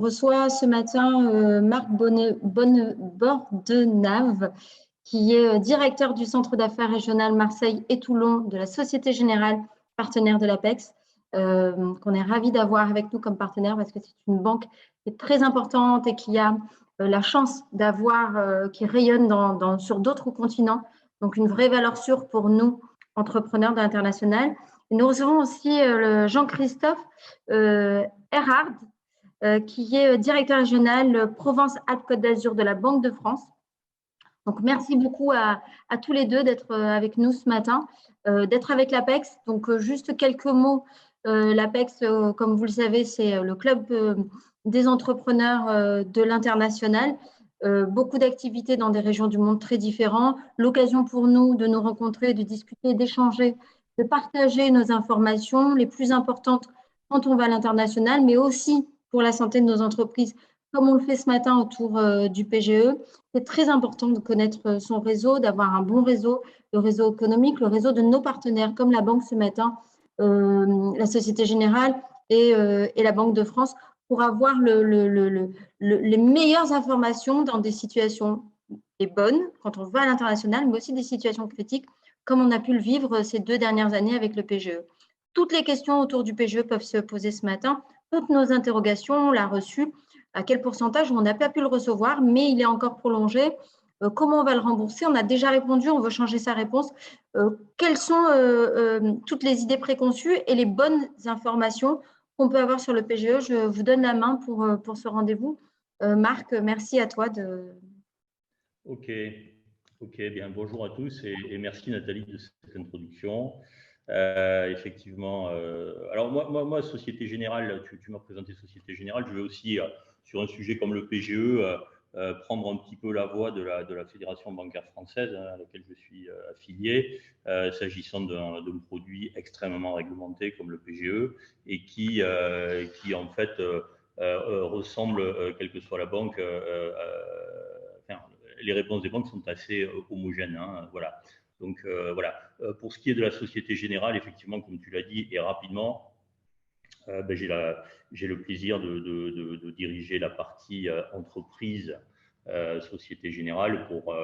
reçoit ce matin Marc Bordenave, qui est directeur du Centre d'affaires régional Marseille et Toulon de la Société Générale, partenaire de l'APEX, qu'on est ravi d'avoir avec nous comme partenaire parce que c'est une banque qui est très importante et qui a la chance d'avoir, qui rayonne sur d'autres continents, donc une vraie valeur sûre pour nous, entrepreneurs de l'international. Et nous recevons aussi Jean-Christophe Erhard, qui est directeur régional Provence-Alpes-Côte d'Azur de la Banque de France. Donc, merci beaucoup à tous les deux d'être avec nous ce matin, d'être avec l'APEX. Donc, juste quelques mots. L'APEX, comme vous le savez, c'est le club des entrepreneurs de l'international. Beaucoup d'activités dans des régions du monde très différentes. L'occasion pour nous de nous rencontrer, de discuter, d'échanger, de partager nos informations les plus importantes quand on va à l'international, mais aussi pour la santé de nos entreprises, comme on le fait ce matin autour du PGE. C'est très important de connaître son réseau, d'avoir un bon réseau, le réseau économique, le réseau de nos partenaires, comme la banque ce matin, la Société Générale et la Banque de France, pour avoir les meilleures informations dans des situations les bonnes, quand on va à l'international, mais aussi des situations critiques, comme on a pu le vivre ces 2 dernières années avec le PGE. Toutes les questions autour du PGE peuvent se poser ce matin. Toutes nos interrogations, on l'a reçu. À quel pourcentage on n'a pas pu le recevoir, mais il est encore prolongé. Comment on va le rembourser? On a déjà répondu, on veut changer sa réponse. Quelles sont toutes les idées préconçues et les bonnes informations qu'on peut avoir sur le PGE? Je vous donne la main pour ce rendez-vous. Marc, merci à toi de… Ok, bien, bonjour à tous et merci Nathalie de cette introduction. Effectivement, alors moi, Société Générale, tu m'as présenté Société Générale, je vais aussi, sur un sujet comme le PGE, prendre un petit peu la voix de la Fédération bancaire française, à laquelle je suis affilié, s'agissant d'un produit extrêmement réglementé comme le PGE et qui en fait ressemble, quelle que soit la banque, enfin, les réponses des banques sont assez homogènes, hein, voilà. Donc voilà. Pour ce qui est de la Société Générale, effectivement, comme tu l'as dit, et rapidement, j'ai le plaisir de diriger la partie entreprise Société Générale pour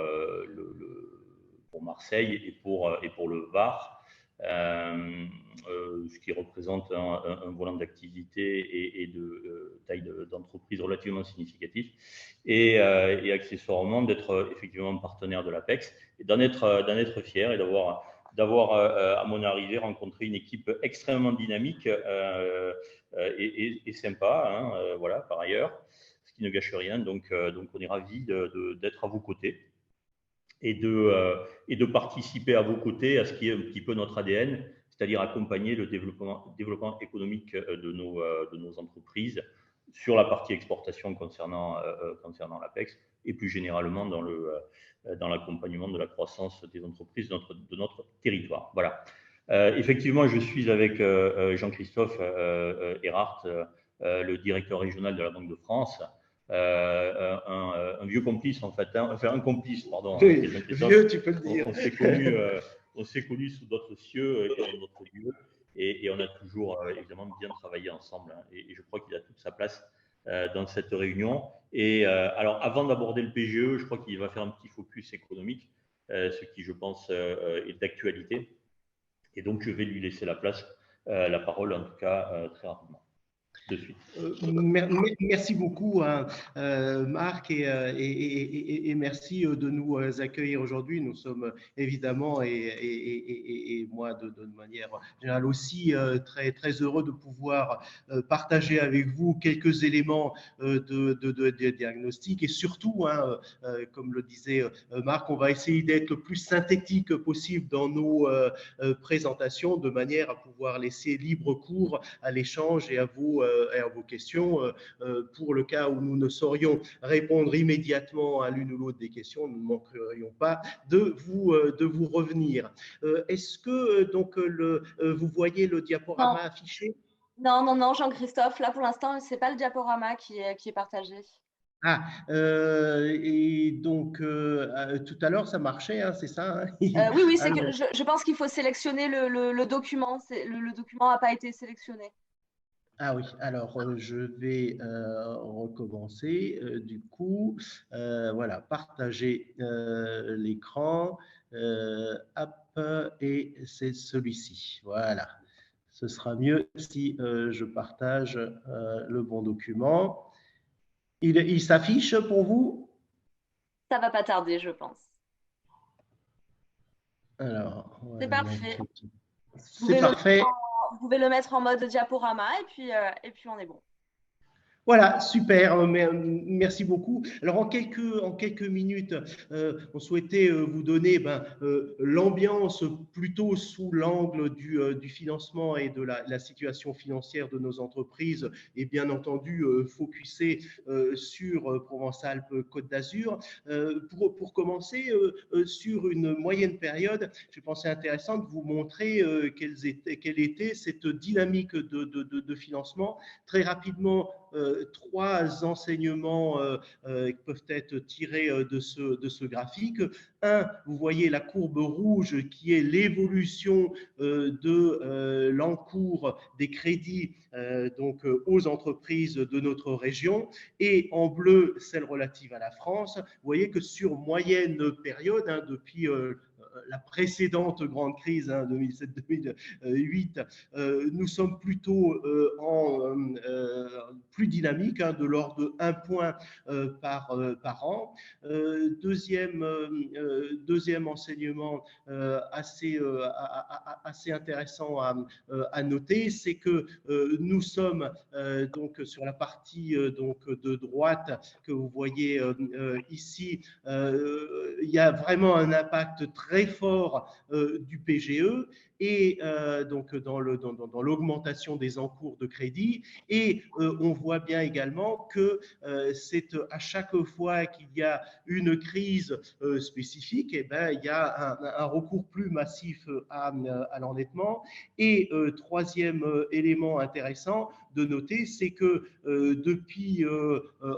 Marseille et pour le Var. Ce qui représente un volant d'activité et de taille d'entreprise relativement significatif, et accessoirement d'être effectivement partenaire de l'APEX et d'en être fier et d'avoir à mon arrivée rencontré une équipe extrêmement dynamique et sympa, hein, voilà, par ailleurs, ce qui ne gâche rien. Donc on est ravis d'être à vos côtés et de participer à vos côtés à ce qui est un petit peu notre ADN, c'est-à-dire accompagner le développement économique de nos entreprises sur la partie exportation concernant l'APEX et plus généralement dans l'accompagnement de la croissance des entreprises de notre territoire. Voilà. Effectivement, je suis avec Jean-Christophe Erhard, le directeur régional de la Banque de France. Un vieux complice en fait, hein, enfin un complice, pardon. Oui, vieux, tu peux le dire. On s'est connus sous d'autres cieux et dans d'autres lieux, et on a toujours évidemment bien travaillé ensemble, hein, et je crois qu'il a toute sa place dans cette réunion. Et alors, avant d'aborder le PGE, je crois qu'il va faire un petit focus économique, ce qui, je pense, est d'actualité. Et donc, je vais lui laisser la parole, en tout cas, très rapidement. De suite. Merci beaucoup, hein, Marc, et merci de nous accueillir aujourd'hui. Nous sommes évidemment, et moi de manière générale aussi, très, très heureux de pouvoir partager avec vous quelques éléments de diagnostic, et surtout, hein, comme le disait Marc, on va essayer d'être le plus synthétique possible dans nos présentations, de manière à pouvoir laisser libre cours à l'échange et à vos questions. Pour le cas où nous ne saurions répondre immédiatement à l'une ou l'autre des questions, nous ne manquerions pas de vous revenir. Est-ce que donc vous voyez le diaporama affiché? Non, Jean-Christophe, là pour l'instant, ce n'est pas le diaporama qui est partagé. Et donc tout à l'heure ça marchait, hein, c'est ça, hein? Oui, c'est que je pense qu'il faut sélectionner le document. Le document n'a pas été sélectionné. Ah oui, alors je vais recommencer. Du coup, voilà, partager l'écran. Hop, et c'est celui-ci. Voilà. Ce sera mieux si je partage le bon document. Il s'affiche pour vous? Ça va pas tarder, je pense. Alors, on C'est va parfait. mettre... C'est parfait. Vous pouvez le mettre en mode diaporama et puis on est bon. Voilà, super, merci beaucoup. Alors en quelques minutes, on souhaitait vous donner l'ambiance plutôt sous l'angle du financement et de la situation financière de nos entreprises et bien entendu focusé sur Provence-Alpes-Côte d'Azur. Pour commencer, sur une moyenne période, je pensais intéressant de vous montrer quelle était cette dynamique de financement. Très rapidement, trois enseignements peuvent être tirés de ce graphique. Un, vous voyez la courbe rouge qui est l'évolution de l'encours des crédits donc aux entreprises de notre région, et en bleu celle relative à la France. Vous voyez que sur moyenne période, depuis la précédente grande crise, 2007-2008, nous sommes plutôt plus dynamique, de l'ordre de 1 point par an. Deuxième enseignement assez intéressant à noter, c'est que nous sommes donc sur la partie donc de droite que vous voyez ici, il y a vraiment un impact très fort du PGE et donc dans l'augmentation des encours de crédit, et on voit bien également que c'est à chaque fois qu'il y a une crise spécifique, et il y a un recours plus massif à l'endettement. Et troisième élément intéressant de noter, c'est que depuis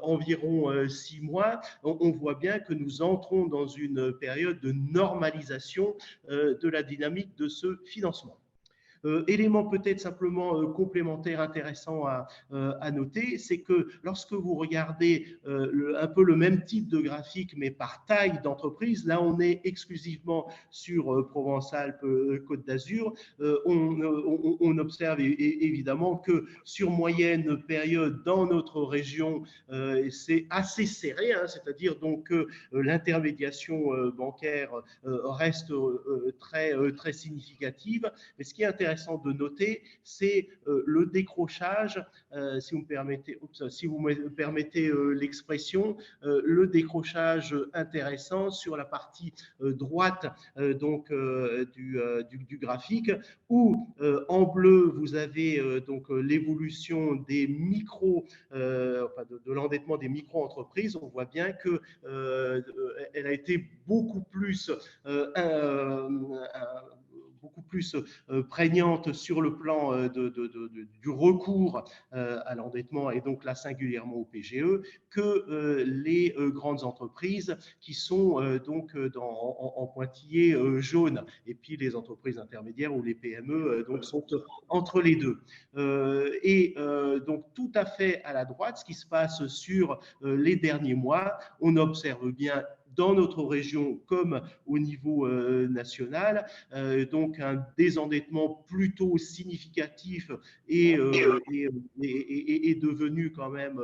environ 6 mois, on voit bien que nous entrons dans une période de normalisation de la dynamique de ce financement. Élément peut-être simplement complémentaire intéressant à noter, c'est que lorsque vous regardez un peu le même type de graphique mais par taille d'entreprise, là on est exclusivement sur Provence-Alpes-Côte d'Azur, on observe évidemment que sur moyenne période dans notre région, c'est assez serré, c'est-à-dire donc que l'intermédiation bancaire reste très significative. Mais ce qui est intéressant de noter, c'est le décrochage, si vous me permettez l'expression, le décrochage intéressant sur la partie droite donc du graphique, où en bleu vous avez donc l'évolution des de l'endettement des micro-entreprises. On voit bien que elle a été beaucoup plus prégnante sur le plan du recours à l'endettement, et donc là singulièrement au PGE, que les grandes entreprises qui sont donc en pointillé jaune, et puis les entreprises intermédiaires ou les PME donc sont entre les deux. Et donc tout à fait à la droite, ce qui se passe sur les derniers mois, on observe bien dans notre région comme au niveau national, donc un désendettement plutôt significatif et devenu quand même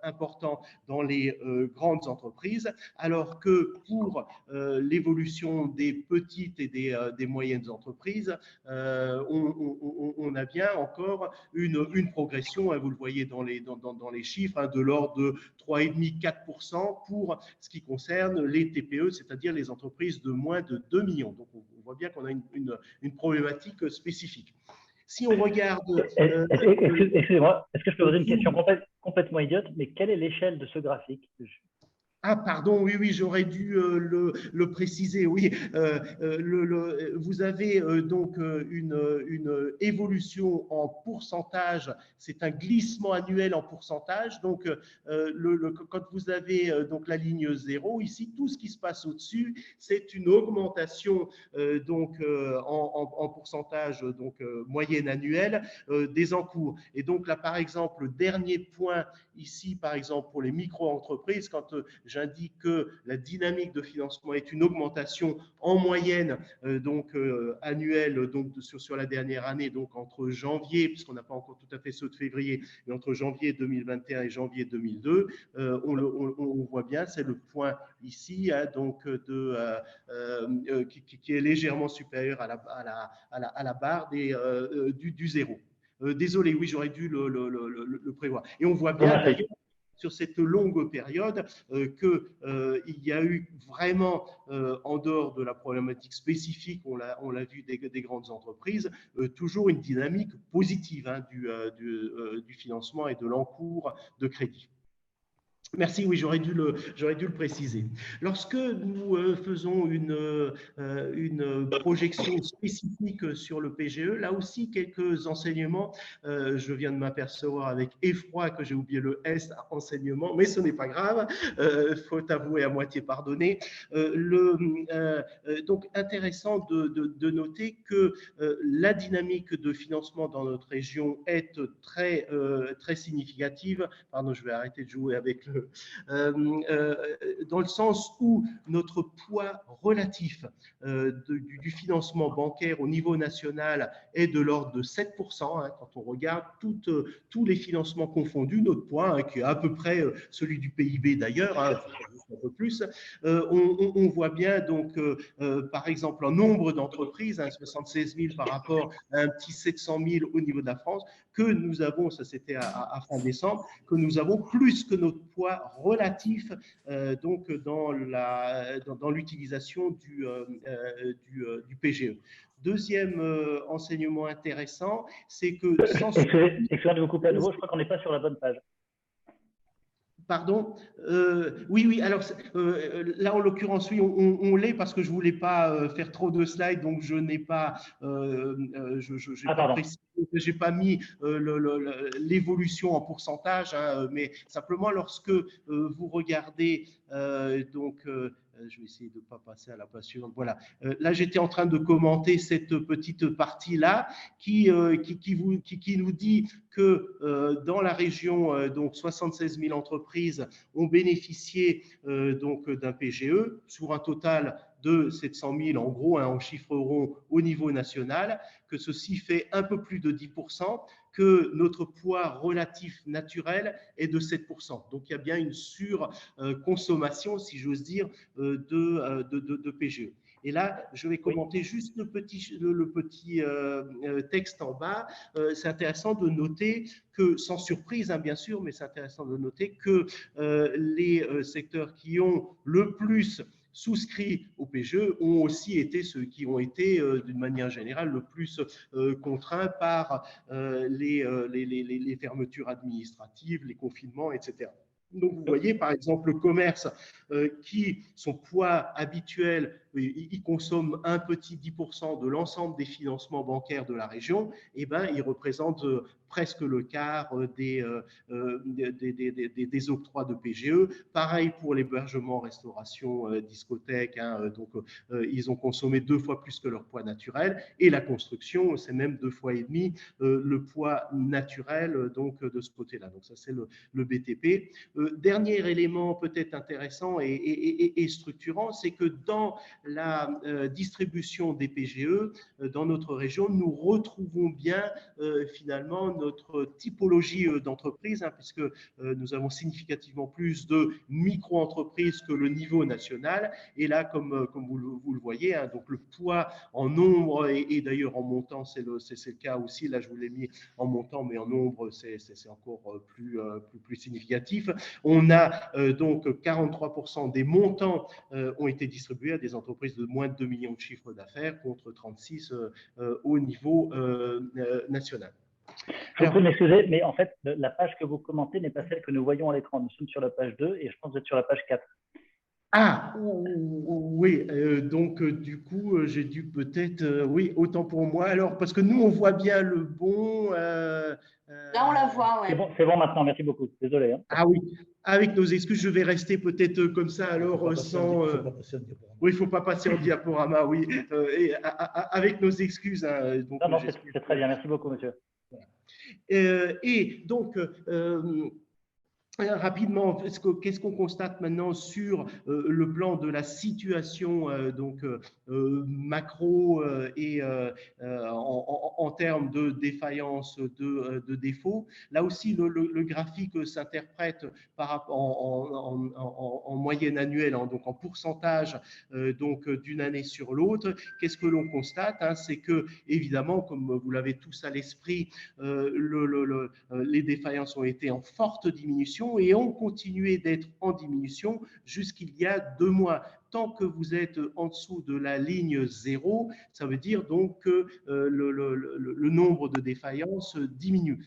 important dans les grandes entreprises, alors que pour l'évolution des petites et des moyennes entreprises, on a bien encore une progression, vous le voyez dans les chiffres, de l'ordre de 3,5-4% pour ce qui concerne les TPE, c'est-à-dire les entreprises de moins de 2 millions. Donc on voit bien qu'on a une problématique spécifique. Si on regarde… Excusez-moi, est-ce que je peux poser une question complètement idiote, mais quelle est l'échelle de ce graphique? Ah, pardon, oui, oui, j'aurais dû le préciser. Oui, vous avez donc une évolution en pourcentage. C'est un glissement annuel en pourcentage. Donc, quand vous avez donc la ligne 0, ici, tout ce qui se passe au-dessus, c'est une augmentation donc en pourcentage donc moyenne annuelle des encours. Et donc là, par exemple, le dernier point ici, par exemple, pour les micro-entreprises, quand j'indique que la dynamique de financement est une augmentation en moyenne annuelle donc, sur la dernière année, donc entre janvier, puisqu'on n'a pas encore tout à fait ceux de février, mais entre janvier 2021 et janvier 2002, on voit bien, c'est le point ici, hein, donc qui est légèrement supérieur à la barre du zéro. Désolé, oui, j'aurais dû le prévoir. Et on voit bien d'ailleurs sur cette longue période qu'il y a eu vraiment, en dehors de la problématique spécifique, on l'a vu des grandes entreprises, toujours une dynamique positive hein, du financement et de l'encours de crédit. Merci, oui, j'aurais dû le préciser. Lorsque nous faisons une projection spécifique sur le PGE, là aussi, quelques enseignements. Je viens de m'apercevoir avec effroi que j'ai oublié le S, enseignement, mais ce n'est pas grave, faut avouer à moitié pardonner. Donc, intéressant de noter que la dynamique de financement dans notre région est très significative. Pardon, je vais arrêter de jouer avec dans le sens où notre poids relatif du financement bancaire au niveau national est de l'ordre de 7%. Hein, quand on regarde tous les financements confondus, notre poids, hein, qui est à peu près celui du PIB d'ailleurs, hein, un peu plus, on voit bien donc, par exemple, en nombre d'entreprises, hein, 76 000 par rapport à un petit 700 000 au niveau de la France, que nous avons, ça c'était à fin décembre, que nous avons plus que notre poids relatif donc dans l'utilisation du PGE. Deuxième enseignement intéressant, c'est que sans… Excusez-moi de vous couper à nouveau, je crois qu'on n'est pas sur la bonne page. Pardon, oui, alors là en l'occurrence, oui, on l'est parce que je ne voulais pas faire trop de slides, donc je n'ai pas, j'ai pas mis l'évolution en pourcentage, hein, mais simplement lorsque vous regardez je vais essayer de ne pas passer à la page suivante. Voilà. Là, j'étais en train de commenter cette petite partie-là qui nous dit que dans la région, donc 76 000 entreprises ont bénéficié donc d'un PGE sur un total de 700 000 en gros, hein, en chiffres ronds au niveau national, que ceci fait un peu plus de 10%, que notre poids relatif naturel est de 7%. Donc, il y a bien une surconsommation, si j'ose dire, de PGE. Et là, je vais commenter juste le petit texte en bas. C'est intéressant de noter que, sans surprise, hein, bien sûr, mais c'est intéressant de noter que les secteurs qui ont le plus souscrits au PGE ont aussi été ceux qui ont été, d'une manière générale, le plus contraints par les fermetures administratives, les confinements, etc. Donc, vous voyez, par exemple, le commerce qui, son poids habituel, il consomme un petit 10% de l'ensemble des financements bancaires de la région, et ben, il représente presque le quart des octrois de PGE. Pareil pour l'hébergement, restauration, discothèque, hein, donc ils ont consommé 2 fois plus que leur poids naturel, et la construction, c'est même 2 fois et demi le poids naturel donc de ce côté-là. Donc ça, c'est le BTP. Dernier élément peut-être intéressant et structurant, c'est que dans la distribution des PGE dans notre région, nous retrouvons bien finalement notre typologie d'entreprise, hein, puisque nous avons significativement plus de micro-entreprises que le niveau national. Et là, comme vous le voyez, hein, donc le poids en nombre et d'ailleurs en montant, c'est le cas aussi. Là, je vous l'ai mis en montant, mais en nombre, c'est encore plus significatif. On a donc 43% des montants ont été distribués à des entreprises de moins de 2 millions de chiffres d'affaires contre 36 au niveau national. Je vous prie de m'excuser, mais en fait, la page que vous commentez n'est pas celle que nous voyons à l'écran. Nous sommes sur la page 2 et je pense que vous êtes sur la page 4. Ah, oui, donc du coup, j'ai dû peut-être, oui, autant pour moi. Alors, parce que nous, on voit bien le bon. Là, on la voit, ouais. C'est bon maintenant, merci beaucoup. Désolé. Hein. Ah oui, avec nos excuses, je vais rester peut-être comme ça, alors sans. Oui, il ne faut pas passer en diaporama, oui. Avec nos excuses. Hein, donc, non, c'est très bien, merci beaucoup, monsieur. Et donc, rapidement, qu'est-ce qu'on constate maintenant sur le plan de la situation donc macro et en termes de défaillance, de défaut. Là aussi, le graphique s'interprète en moyenne annuelle, hein, donc en pourcentage donc d'une année sur l'autre. Qu'est-ce que l'on constate, hein, c'est que évidemment, comme vous l'avez tous à l'esprit, les défaillances ont été en forte diminution et ont continué d'être en diminution jusqu'il y a 2 mois. Tant que vous êtes en dessous de la ligne 0, ça veut dire donc que le nombre de défaillances diminue.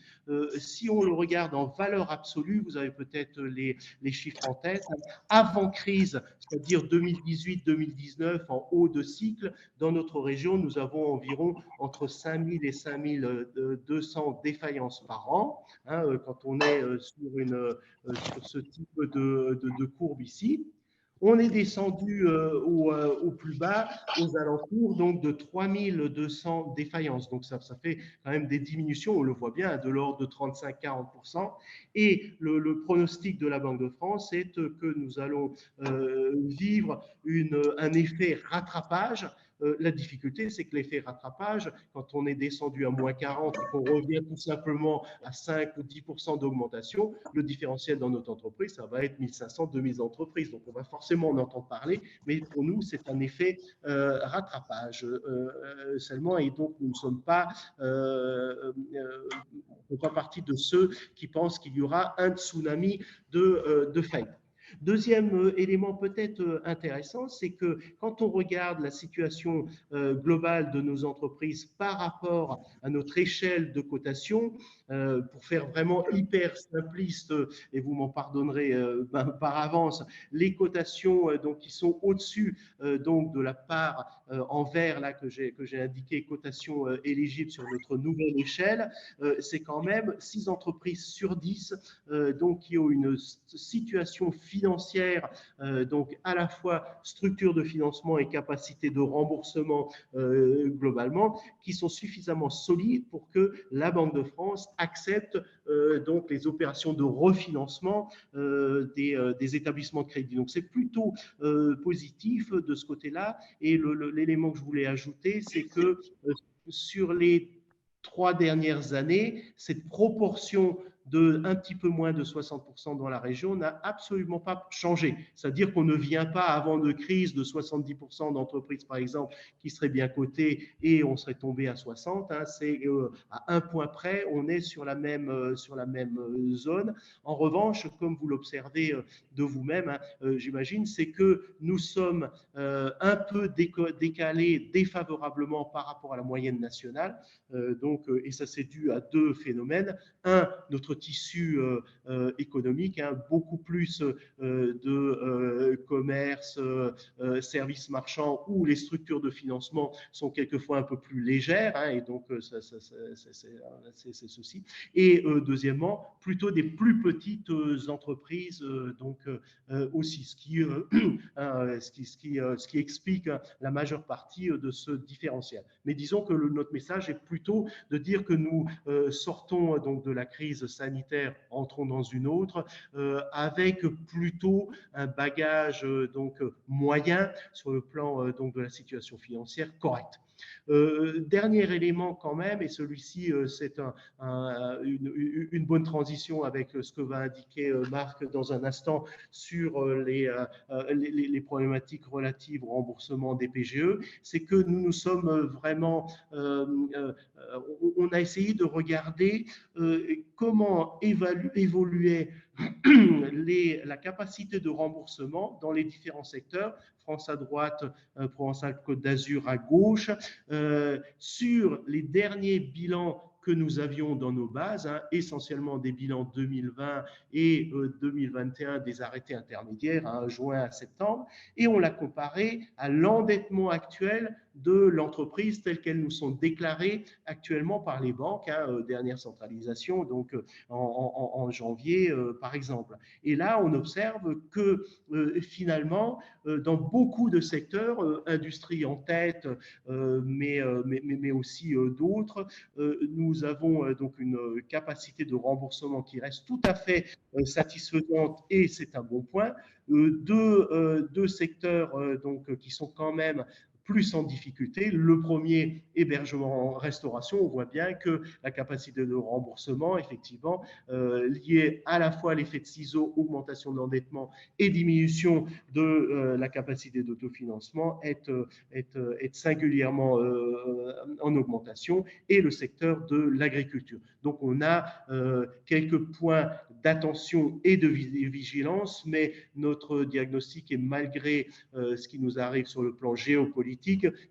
Si on le regarde en valeur absolue, vous avez peut-être les chiffres en tête. Avant crise, c'est-à-dire 2018-2019, en haut de cycle, dans notre région, nous avons environ entre 5000 et 5200 défaillances par an, hein, quand on est sur ce type de courbe ici. On est descendu au plus bas, aux alentours donc de 3200 défaillances. Donc ça fait quand même des diminutions, on le voit bien, de l'ordre de 35-40%. Et le pronostic de la Banque de France est que nous allons vivre un effet rattrapage. La difficulté, c'est que l'effet rattrapage, quand on est descendu à moins 40 et qu'on revient tout simplement à 5 ou 10% d'augmentation, le différentiel dans notre entreprise, ça va être 1500, 2000 entreprises. Donc, on va forcément en entendre parler, mais pour nous, c'est un effet rattrapage seulement. Et donc, nous ne sommes pas, partie de ceux qui pensent qu'il y aura un tsunami de faillite. Deuxième élément peut-être intéressant, c'est que quand on regarde la situation globale de nos entreprises par rapport à notre échelle de cotation, pour faire vraiment hyper simpliste, et vous m'en pardonnerez par avance, les cotations donc, qui sont au-dessus donc, de la part en vert là, que j'ai indiqué, cotation éligible sur notre nouvelle échelle, c'est quand même 6 entreprises sur 10 donc, qui ont une situation financière, donc à la fois structure de financement et capacité de remboursement globalement, qui sont suffisamment solides pour que la Banque de France accepte donc les opérations de refinancement des établissements de crédit. Donc c'est plutôt positif de ce côté-là. Et l'élément que je voulais ajouter, c'est que sur les 3 dernières années, cette proportion de un petit peu moins de 60% dans la région n'a absolument pas changé. C'est-à-dire qu'on ne vient pas avant de crise de 70% d'entreprises, par exemple, qui seraient bien cotées et on serait tombé à 60. Hein, c'est à un point près, on est sur la même zone. En revanche, comme vous l'observez de vous-même, hein, j'imagine, c'est que nous sommes un peu décalés défavorablement par rapport à la moyenne nationale. Donc, et ça c'est dû à 2 phénomènes. Un, notre tissu économique, hein, beaucoup plus de commerce, services marchands où les structures de financement sont quelquefois un peu plus légères, hein, et donc c'est ceci. Et deuxièmement, plutôt des plus petites entreprises, donc aussi, ce qui explique la majeure partie de ce différentiel. Mais disons que notre message est plutôt de dire que nous sortons donc de la crise sanitaire, entrons dans une autre, avec plutôt un bagage donc moyen sur le plan donc de la situation financière correcte. Dernier élément quand même, et celui-ci c'est une bonne transition avec ce que va indiquer Marc dans un instant sur les problématiques relatives au remboursement des PGE, c'est que nous nous sommes vraiment, on a essayé de regarder comment évoluer la capacité de remboursement dans les différents secteurs, France à droite, Provence-Alpes-Côte d'Azur à gauche, sur les derniers bilans que nous avions dans nos bases, essentiellement des bilans 2020 et 2021 des arrêtés intermédiaires, juin à septembre, et on l'a comparé à l'endettement actuel de l'entreprise telles qu'elles nous sont déclarées actuellement par les banques, dernière centralisation, donc en janvier par exemple. Et là, on observe que finalement, dans beaucoup de secteurs, industrie en tête, mais aussi d'autres, nous avons donc une capacité de remboursement qui reste tout à fait satisfaisante et c'est un bon point. Deux secteurs donc, qui sont quand même plus en difficulté. Le premier, hébergement, restauration, on voit bien que la capacité de remboursement, effectivement, liée à la fois à l'effet de ciseau, augmentation de l'endettement et diminution de la capacité d'autofinancement est singulièrement en augmentation, et le secteur de l'agriculture. Donc, on a quelques points d'attention et de vigilance, mais notre diagnostic est, malgré ce qui nous arrive sur le plan géopolitique,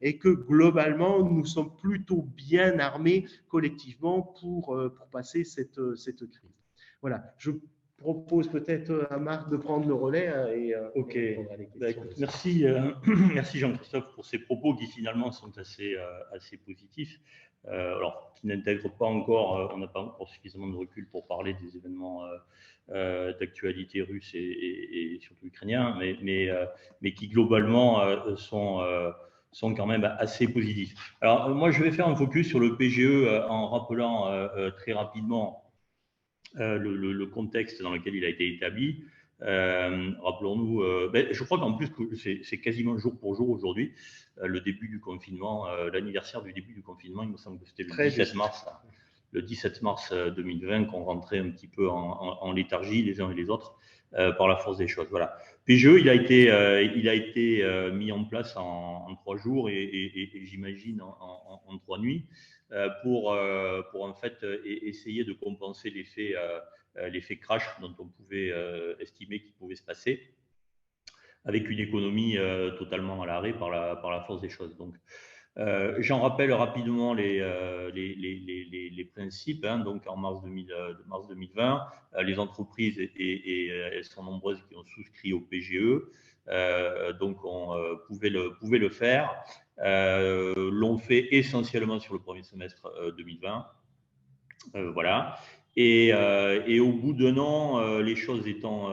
et que globalement, nous sommes plutôt bien armés collectivement pour passer cette crise. Voilà, je propose peut-être à Marc de prendre le relais et ok. Écoute, merci, merci Jean-Christophe pour ces propos qui finalement sont assez positifs. Alors, qui n'intègrent pas encore, on n'a pas encore suffisamment de recul pour parler des événements d'actualité russe et surtout ukrainien, mais qui globalement sont quand même assez positifs. Alors, moi, je vais faire un focus sur le PGE en rappelant très rapidement le contexte dans lequel il a été établi. Rappelons-nous, je crois qu'en plus c'est quasiment jour pour jour aujourd'hui, le début du confinement, l'anniversaire du début du confinement, il me semble que c'était le 17 mars 2020 qu'on rentrait un petit peu en léthargie les uns et les autres par la force des choses. Voilà. PGE, il a été mis en place en 3 jours et j'imagine en 3 nuits pour en fait essayer de compenser l'effet crash dont on pouvait estimer qu'il pouvait se passer, avec une économie totalement à l'arrêt par la force des choses. Donc, j'en rappelle rapidement les principes. Donc, en mars 2020, les entreprises, et elles sont nombreuses qui ont souscrit au PGE, donc on pouvait le faire. L'ont fait essentiellement sur le premier semestre 2020. Voilà. Et au bout d'un an, les choses étant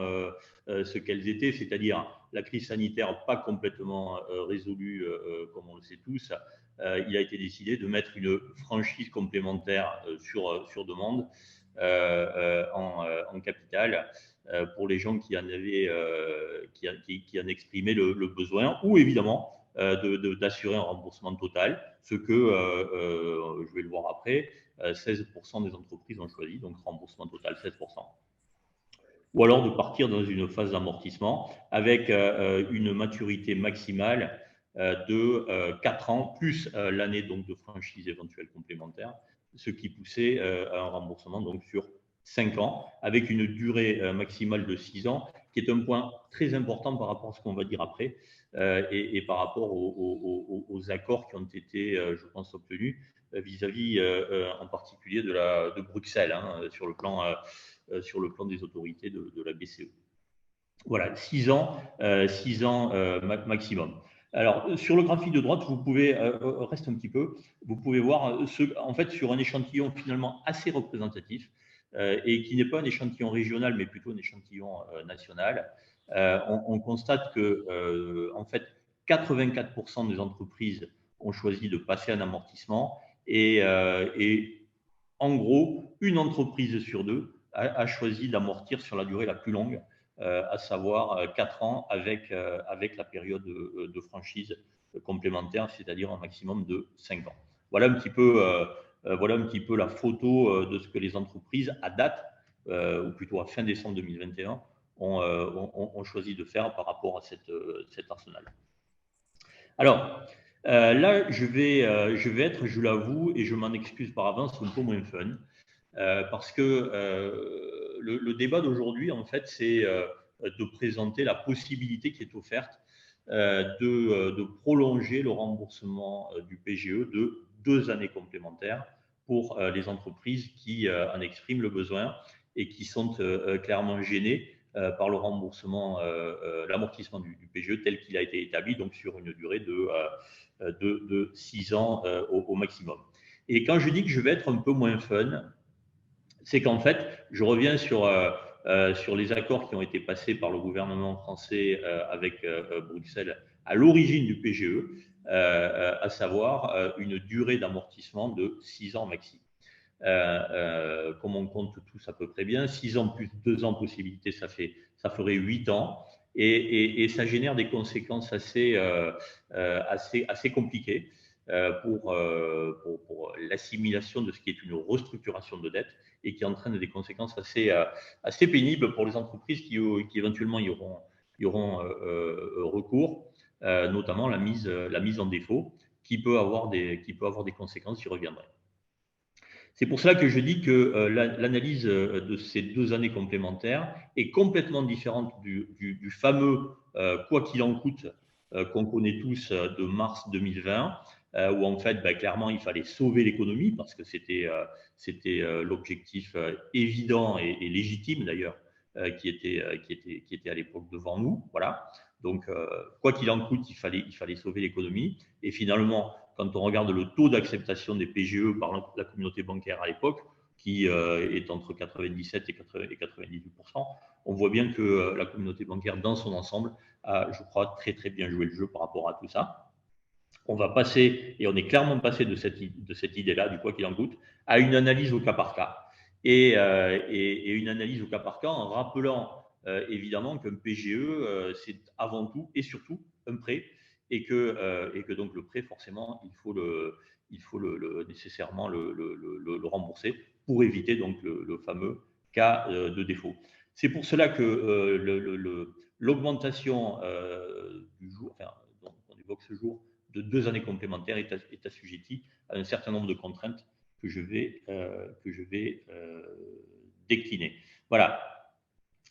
ce qu'elles étaient, c'est-à-dire la crise sanitaire pas complètement résolue, comme on le sait tous, il a été décidé de mettre une franchise complémentaire sur demande en capital pour les gens qui en avaient, qui en exprimaient le besoin, ou évidemment d'assurer un remboursement total, ce que, je vais le voir après, 16% des entreprises ont choisi, donc remboursement total 16%. Ou alors de partir dans une phase d'amortissement avec une maturité maximale de 4 ans, plus l'année donc de franchise éventuelle complémentaire, ce qui poussait à un remboursement donc sur 5 ans, avec une durée maximale de 6 ans, qui est un point très important par rapport à ce qu'on va dire après, et par rapport aux accords qui ont été, je pense, obtenus vis-à-vis en particulier de Bruxelles, sur le plan des autorités de la BCE. Voilà, 6 ans, maximum. Alors, sur le graphique de droite, vous pouvez, reste un petit peu, vous pouvez voir, en fait, sur un échantillon finalement assez représentatif, et qui n'est pas un échantillon régional, mais plutôt un échantillon national, on constate que, en fait, 84% des entreprises ont choisi de passer un amortissement, et en gros, une entreprise sur 2 a choisi d'amortir sur la durée la plus longue, à savoir 4 ans avec la période de franchise complémentaire, c'est-à-dire un maximum de 5 ans. Voilà un petit peu la photo de ce que les entreprises, à date, ou plutôt à fin décembre 2021, ont choisi de faire par rapport à cet arsenal. Alors, là, je vais être, je l'avoue, et je m'en excuse par avance, un peu moins fun, parce que le débat d'aujourd'hui, en fait, c'est de présenter la possibilité qui est offerte de prolonger le remboursement du PGE de 2 années complémentaires pour les entreprises qui en expriment le besoin et qui sont clairement gênées par le remboursement, l'amortissement du PGE tel qu'il a été établi, donc sur une durée de 6 ans au maximum. Et quand je dis que je vais être un peu moins fun, c'est qu'en fait, je reviens sur les accords qui ont été passés par le gouvernement français avec Bruxelles à l'origine du PGE, à savoir une durée d'amortissement de 6 ans maxi. Comme on compte tous à peu près bien, 6 ans plus 2 ans possibilité, ça ferait 8 ans. Et ça génère des conséquences assez compliquées pour l'assimilation de ce qui est une restructuration de dette et qui entraîne des conséquences assez pénibles pour les entreprises qui éventuellement y auront recours, notamment la mise en défaut, qui peut avoir des conséquences, j'y reviendrai. C'est pour cela que je dis que l'analyse de ces 2 années complémentaires est complètement différente du fameux quoi qu'il en coûte qu'on connaît tous de mars 2020, où en fait, clairement, il fallait sauver l'économie parce que c'était l'objectif évident et légitime d'ailleurs qui était à l'époque devant nous. Voilà. Donc, quoi qu'il en coûte, il fallait sauver l'économie. Et finalement, quand on regarde le taux d'acceptation des PGE par la communauté bancaire à l'époque, qui est entre 97 et 98%, on voit bien que la communauté bancaire dans son ensemble a, je crois, très très bien joué le jeu par rapport à tout ça. On va passer, et on est clairement passé de cette idée-là, du quoi qu'il en coûte, à une analyse au cas par cas. Et une analyse au cas par cas en rappelant évidemment qu'un PGE, c'est avant tout et surtout un prêt, et que donc le prêt, forcément, il faut nécessairement le rembourser pour éviter donc le fameux cas de défaut. C'est pour cela que l'augmentation du jour, enfin, dont on évoque ce jour, de 2 années complémentaires est assujettie à un certain nombre de contraintes que je vais décliner. Voilà.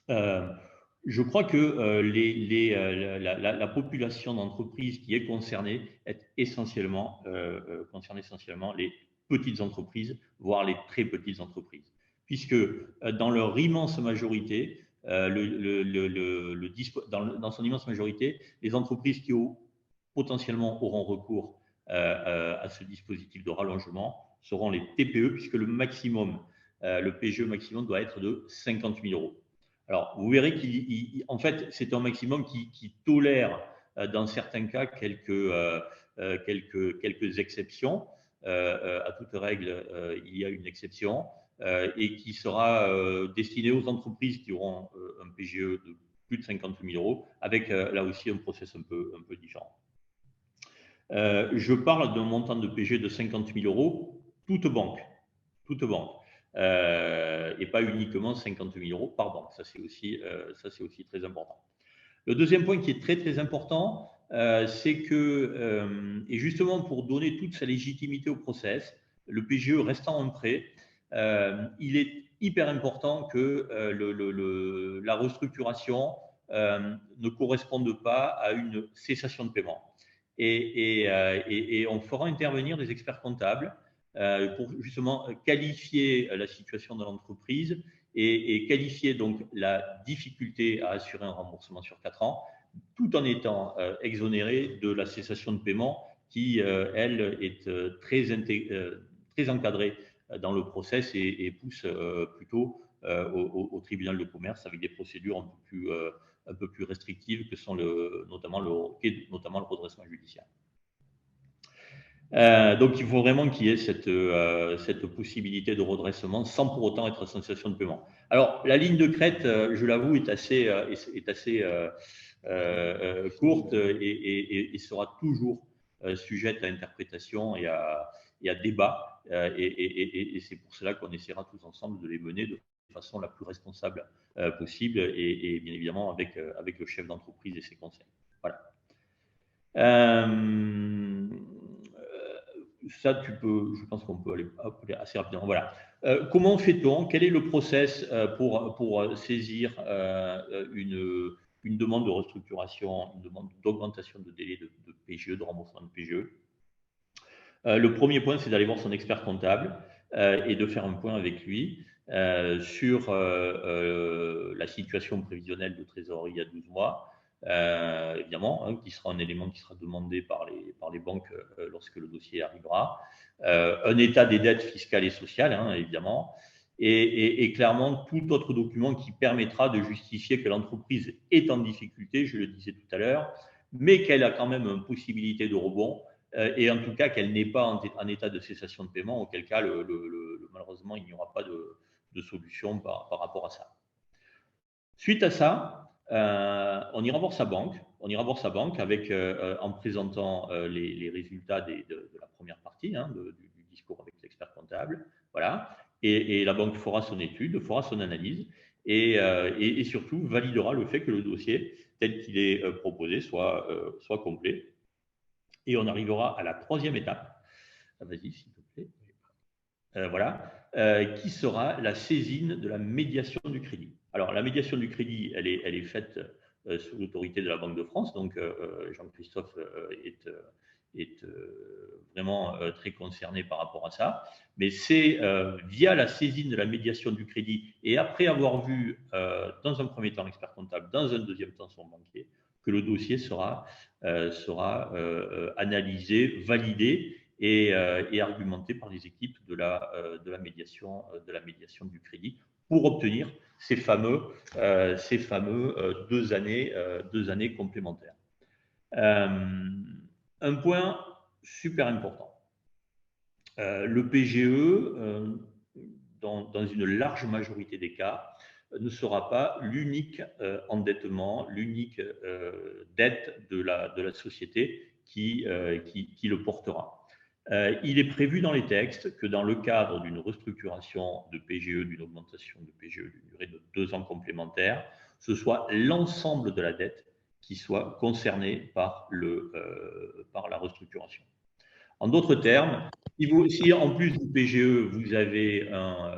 Je crois que la population d'entreprises qui est concernée concerne essentiellement les petites entreprises, voire les très petites entreprises, puisque dans leur immense majorité, dans son immense majorité, les entreprises qui potentiellement auront recours à ce dispositif de rallongement seront les TPE, puisque le maximum, le PGE maximum doit être de 50 000 euros. Alors, vous verrez qu'en fait, c'est un maximum qui tolère, dans certains cas, quelques exceptions. À toute règle, il y a une exception, et qui sera destiné aux entreprises qui auront un PGE de plus de 50 000 euros, avec là aussi un process un peu différent. Je parle d'un montant de PGE de 50 000 euros, toute banque, et pas uniquement 50 000 euros par banque. Ça, c'est aussi très important. Le deuxième point qui est très, très important, c'est que, et justement pour donner toute sa légitimité au process, le PGE restant un prêt, il est hyper important que la restructuration ne corresponde pas à une cessation de paiement. Et on fera intervenir des experts comptables pour justement qualifier la situation de l'entreprise et qualifier donc la difficulté à assurer un remboursement sur 4 ans, tout en étant exonéré de la cessation de paiement qui, elle, est très encadrée dans le process et pousse plutôt au tribunal de commerce avec des procédures un peu plus restrictives que sont notamment le redressement judiciaire. Donc, il faut vraiment qu'il y ait cette possibilité de redressement sans pour autant être en cessation de paiement. Alors, la ligne de crête, je l'avoue, est assez courte et sera toujours sujette à interprétation et à débat. Et c'est pour cela qu'on essaiera tous ensemble de les mener de façon la plus responsable possible et bien évidemment avec le chef d'entreprise et ses conseils. Voilà. Ça, je pense qu'on peut aller assez rapidement. Voilà. Comment fait-on? Quel est le process pour saisir une demande de restructuration, une demande d'augmentation de délai de PGE, de remboursement de PGE? Le premier point, c'est d'aller voir son expert comptable. et de faire un point avec lui sur la situation prévisionnelle de trésorerie à 12 mois, évidemment, hein, qui sera un élément qui sera demandé par les banques lorsque le dossier arrivera, un état des dettes fiscales et sociales, hein, évidemment, et clairement tout autre document qui permettra de justifier que l'entreprise est en difficulté, je le disais tout à l'heure, mais qu'elle a quand même une possibilité de rebond, et en tout cas qu'elle n'est pas en état de cessation de paiement, auquel cas malheureusement il n'y aura pas de solution par rapport à ça. Suite à ça, on ira voir sa banque. On ira voir sa banque avec, en présentant les résultats de la première partie, hein, du discours avec l'expert comptable. Voilà. Et la banque fera son étude, fera son analyse et surtout validera le fait que le dossier tel qu'il est proposé soit complet. Et on arrivera à la troisième étape. Vas-y, s'il te plaît. Voilà. Qui sera la saisine de la médiation du crédit. Alors, la médiation du crédit, elle est faite sous l'autorité de la Banque de France. Donc, Jean-Christophe est vraiment très concerné par rapport à ça. Mais c'est via la saisine de la médiation du crédit et après avoir vu, dans un premier temps, l'expert comptable, dans un deuxième temps, son banquier, que le dossier sera analysé, validé et argumenté par les équipes de la médiation du crédit pour obtenir ces fameux 2 années complémentaires. Un point super important. Le PGE, dans une large majorité des cas, ne sera pas l'unique endettement, l'unique dette de la société qui le portera. Il est prévu dans les textes que dans le cadre d'une restructuration de PGE, d'une augmentation de PGE d'une durée de 2 ans complémentaires, ce soit l'ensemble de la dette qui soit concerné par la restructuration. En d'autres termes, si en plus du PGE, vous avez un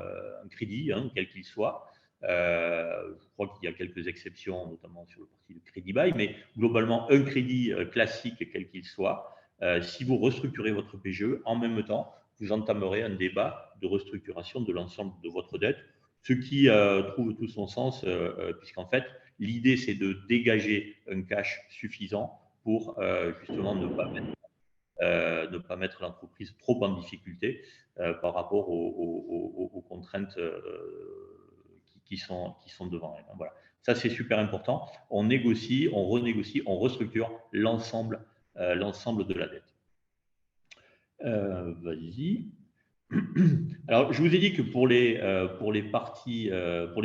crédit, hein, quel qu'il soit, je crois qu'il y a quelques exceptions, notamment sur le parti du crédit bail, mais globalement, un crédit classique, quel qu'il soit, si vous restructurez votre PGE, en même temps, vous entamerez un débat de restructuration de l'ensemble de votre dette, ce qui trouve tout son sens, puisqu'en fait, l'idée, c'est de dégager un cash suffisant pour justement ne pas mettre l'entreprise trop en difficulté par rapport aux contraintes qui sont devant elle. Voilà. Ça, c'est super important. On négocie, on renégocie, on restructure l'ensemble de la dette. Vas-y. Alors, je vous ai dit que pour les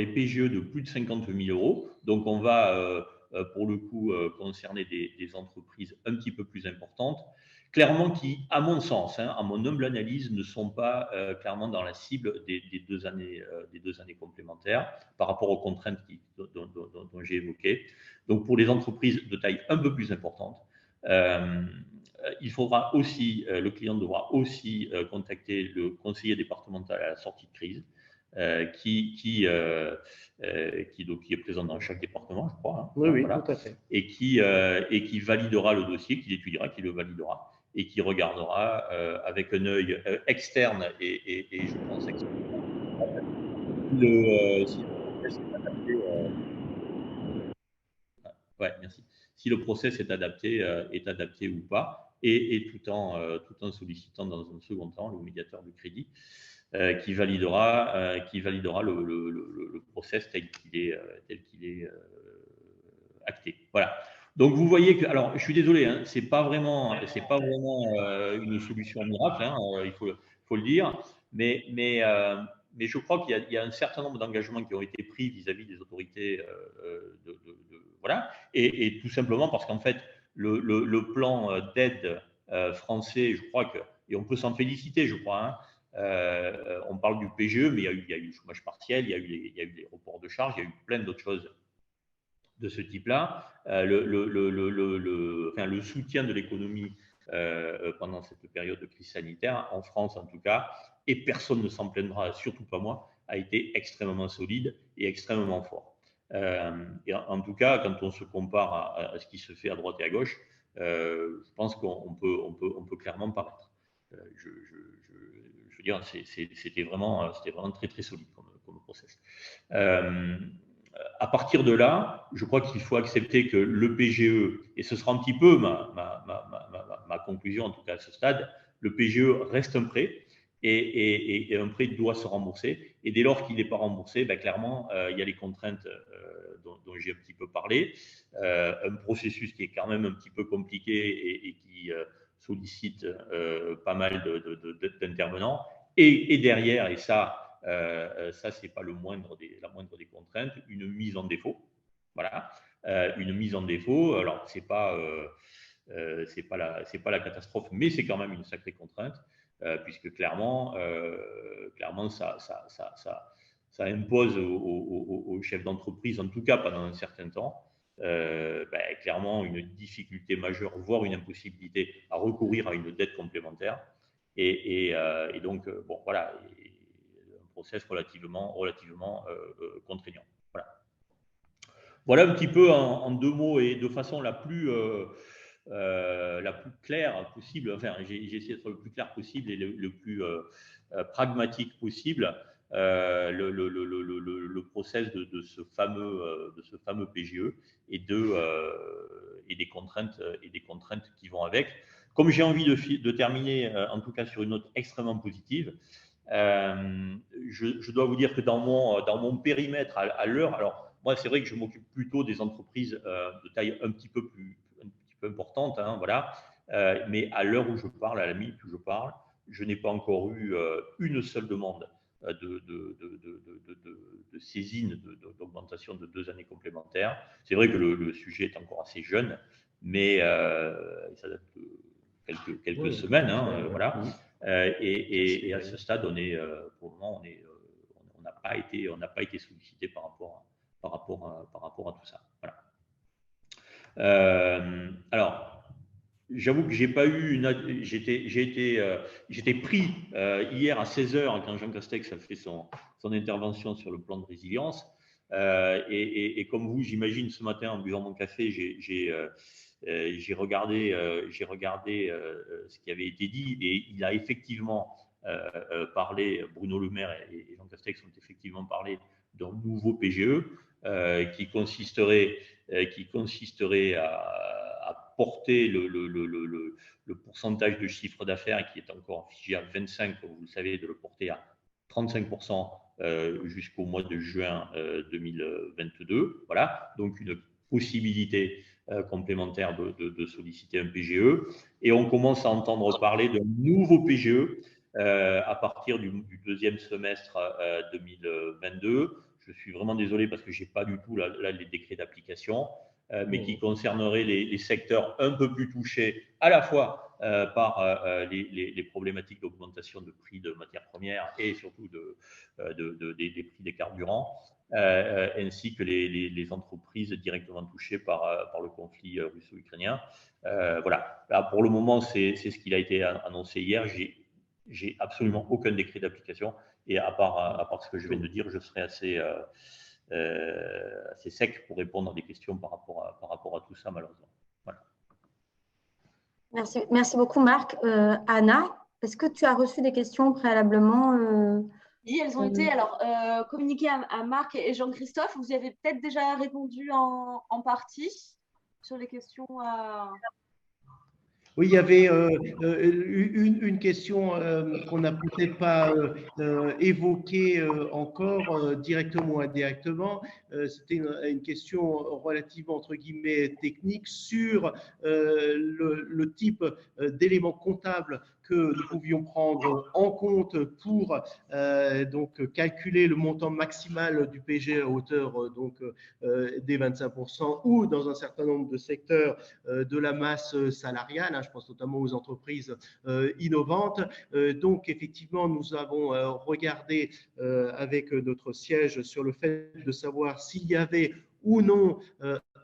PGE de plus de 50 000 euros, donc on va pour le coup concerner des entreprises un petit peu plus importantes, clairement qui, à mon sens, hein, à mon humble analyse, ne sont pas clairement dans la cible des 2 années complémentaires par rapport aux contraintes dont j'ai évoquées. Donc, pour les entreprises de taille un peu plus importante, il faudra aussi, le client devra aussi contacter le conseiller départemental à la sortie de crise, qui est présent dans chaque département, je crois. Hein, oui, voilà, tout à fait. Et qui validera le dossier, qui l'étudiera, qui le validera et qui regardera avec un œil externe et je pense externe si le process est adapté. Ouais, merci. Si le process est adapté ou pas, et tout en sollicitant dans un second temps le médiateur du crédit qui validera le process tel qu'il est acté. Voilà. Donc vous voyez que, alors je suis désolé, hein, c'est pas vraiment une solution miracle, hein, il faut le dire, mais je crois qu'il y a un certain nombre d'engagements qui ont été pris vis-à-vis des autorités voilà, et tout simplement parce qu'en fait le plan d'aide français, je crois que, et on peut s'en féliciter, je crois, hein, on parle du PGE, mais il y a eu le chômage partiel, il y a eu les reports de charges, il y a eu plein d'autres choses de ce type-là. Le soutien de l'économie pendant cette période de crise sanitaire, en France en tout cas, et personne ne s'en plaindra, surtout pas moi, a été extrêmement solide et extrêmement fort. Et en tout cas, quand on se compare à ce qui se fait à droite et à gauche, je pense qu'on peut clairement paraître. je veux dire, c'était vraiment très, très solide comme process. À partir de là, je crois qu'il faut accepter que le PGE, et ce sera un petit peu ma conclusion, en tout cas à ce stade, le PGE reste un prêt et un prêt doit se rembourser. Et dès lors qu'il n'est pas remboursé, ben, clairement, il y a les contraintes dont j'ai un petit peu parlé, un processus qui est quand même un petit peu compliqué et qui sollicite pas mal d'intervenants. Et derrière, et ça c'est pas la moindre des contraintes, une mise en défaut. Voilà, une mise en défaut. Alors c'est pas la catastrophe, mais c'est quand même une sacrée contrainte, puisque clairement ça impose aux chefs d'entreprise, en tout cas pendant un certain temps, clairement une difficulté majeure, voire une impossibilité à recourir à une dette complémentaire. Et donc, bon, voilà, un process relativement contraignant. Voilà un petit peu en 2 mots et de façon la plus claire possible. Enfin, j'ai essayé d'être le plus clair possible et le plus pragmatique possible. Le process de ce fameux PGE et des contraintes qui vont avec. Comme j'ai envie de terminer, en tout cas sur une note extrêmement positive, je dois vous dire que dans mon périmètre à l'heure, alors moi c'est vrai que je m'occupe plutôt des entreprises de taille un petit peu importante, hein, voilà. Mais à l'heure où je parle, à la minute où je parle, je n'ai pas encore eu une seule demande de saisine d'augmentation de 2 années complémentaires. C'est vrai que le sujet est encore assez jeune, mais ça date de quelques semaines, hein, voilà. Et à ce stade, pour le moment, on n'a pas été sollicité par rapport à tout ça. Voilà. Alors, j'avoue que j'ai pas eu j'étais pris hier à 16h quand Jean Castex a fait son intervention sur le plan de résilience. Et comme vous, j'imagine, ce matin en buvant mon café, j'ai regardé ce qui avait été dit et il a effectivement parlé, Bruno Le Maire et Jean Castex ont effectivement parlé d'un nouveau PGE qui consisterait à porter le pourcentage de chiffre d'affaires qui est encore figé à 25, comme vous le savez, de le porter à 35% jusqu'au mois de juin 2022. Voilà, donc une possibilité complémentaire de solliciter un PGE. Et on commence à entendre parler d'un nouveau PGE à partir du 2e semestre 2022. Je suis vraiment désolé parce que je n'ai pas du tout là, les décrets d'application, mais qui concernerait les secteurs un peu plus touchés à la fois par les problématiques d'augmentation de prix de matières premières et surtout des prix des carburants, ainsi que les entreprises directement touchées par le conflit russo-ukrainien. Voilà. Là, pour le moment, c'est ce qui a été annoncé hier. J'ai absolument aucun décret d'application et à part ce que je viens de dire, je serai assez sec pour répondre à des questions par rapport à tout ça, malheureusement. Voilà. Merci beaucoup, Marc. Anna, est-ce que tu as reçu des questions préalablement Oui, elles ont été communiquées à Marc et Jean-Christophe. Vous y avez peut-être déjà répondu en partie sur les questions. Oui, il y avait une question qu'on n'a peut-être pas évoquée encore directement ou indirectement. C'était une question relativement, entre guillemets, technique sur le type d'éléments comptables que nous pouvions prendre en compte pour donc calculer le montant maximal du PGE à hauteur des 25% ou dans un certain nombre de secteurs de la masse salariale. Je pense notamment aux entreprises innovantes. Donc, effectivement, nous avons regardé avec notre siège sur le fait de savoir s'il y avait ou non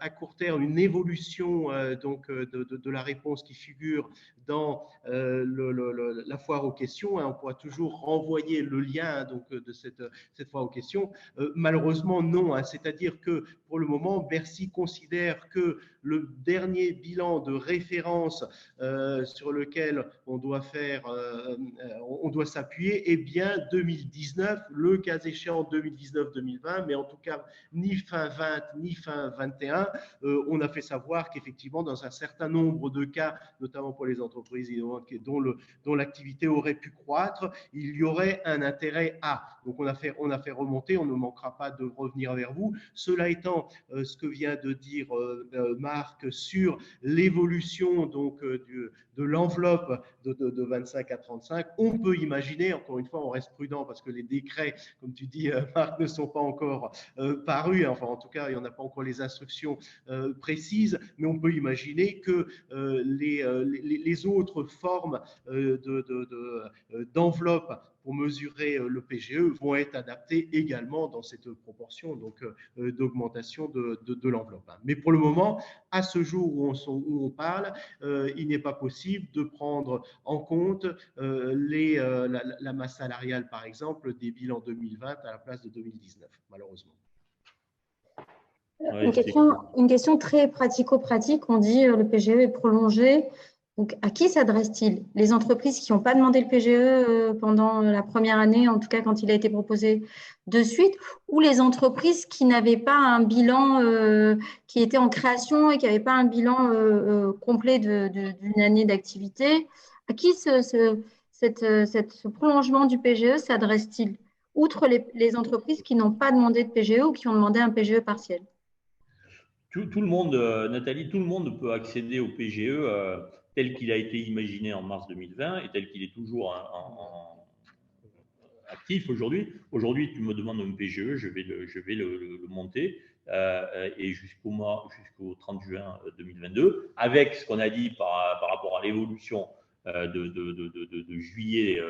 à court terme une évolution donc de la réponse qui figure dans la foire aux questions. On pourra toujours renvoyer le lien donc de cette foire aux questions. Malheureusement, non. C'est-à-dire que pour le moment, Bercy considère que le dernier bilan de référence sur lequel on doit s'appuyer est bien 2019, le cas échéant 2019-2020, mais en tout cas ni fin 20 ni fin 21. On a fait savoir qu'effectivement, dans un certain nombre de cas, notamment pour les entreprises dont l'activité aurait pu croître, il y aurait un intérêt à. Donc on a fait remonter, on ne manquera pas de revenir vers vous. Cela étant, ce que vient de dire Marc sur l'évolution donc de l'enveloppe de 25 à 35, on peut imaginer, encore une fois, on reste prudent parce que les décrets, comme tu dis, Marc, ne sont pas encore parus. Enfin, en tout cas, il n'y en a pas encore les instructions précises, mais on peut imaginer que les autres formes d'enveloppe pour mesurer le PGE vont être adaptées également dans cette proportion donc d'augmentation de l'enveloppe. Mais pour le moment, à ce jour où on parle, il n'est pas possible de prendre en compte la masse salariale, par exemple, des bilans 2020 à la place de 2019, malheureusement. Une question très pratico-pratique. On dit le PGE est prolongé. Donc, à qui s'adresse-t-il? Les entreprises qui n'ont pas demandé le PGE pendant la première année, en tout cas quand il a été proposé de suite, ou les entreprises qui n'avaient pas un bilan qui était en création et qui n'avaient pas un bilan complet d'une année d'activité? À qui ce prolongement du PGE s'adresse-t-il, outre les entreprises qui n'ont pas demandé de PGE ou qui ont demandé un PGE partiel? Tout le monde, Nathalie, tout le monde peut accéder au PGE tel qu'il a été imaginé en mars 2020 et tel qu'il est toujours actif aujourd'hui. Aujourd'hui, tu me demandes un PGE, je vais le monter et jusqu'au 30 juin 2022, avec ce qu'on a dit par rapport à l'évolution de juillet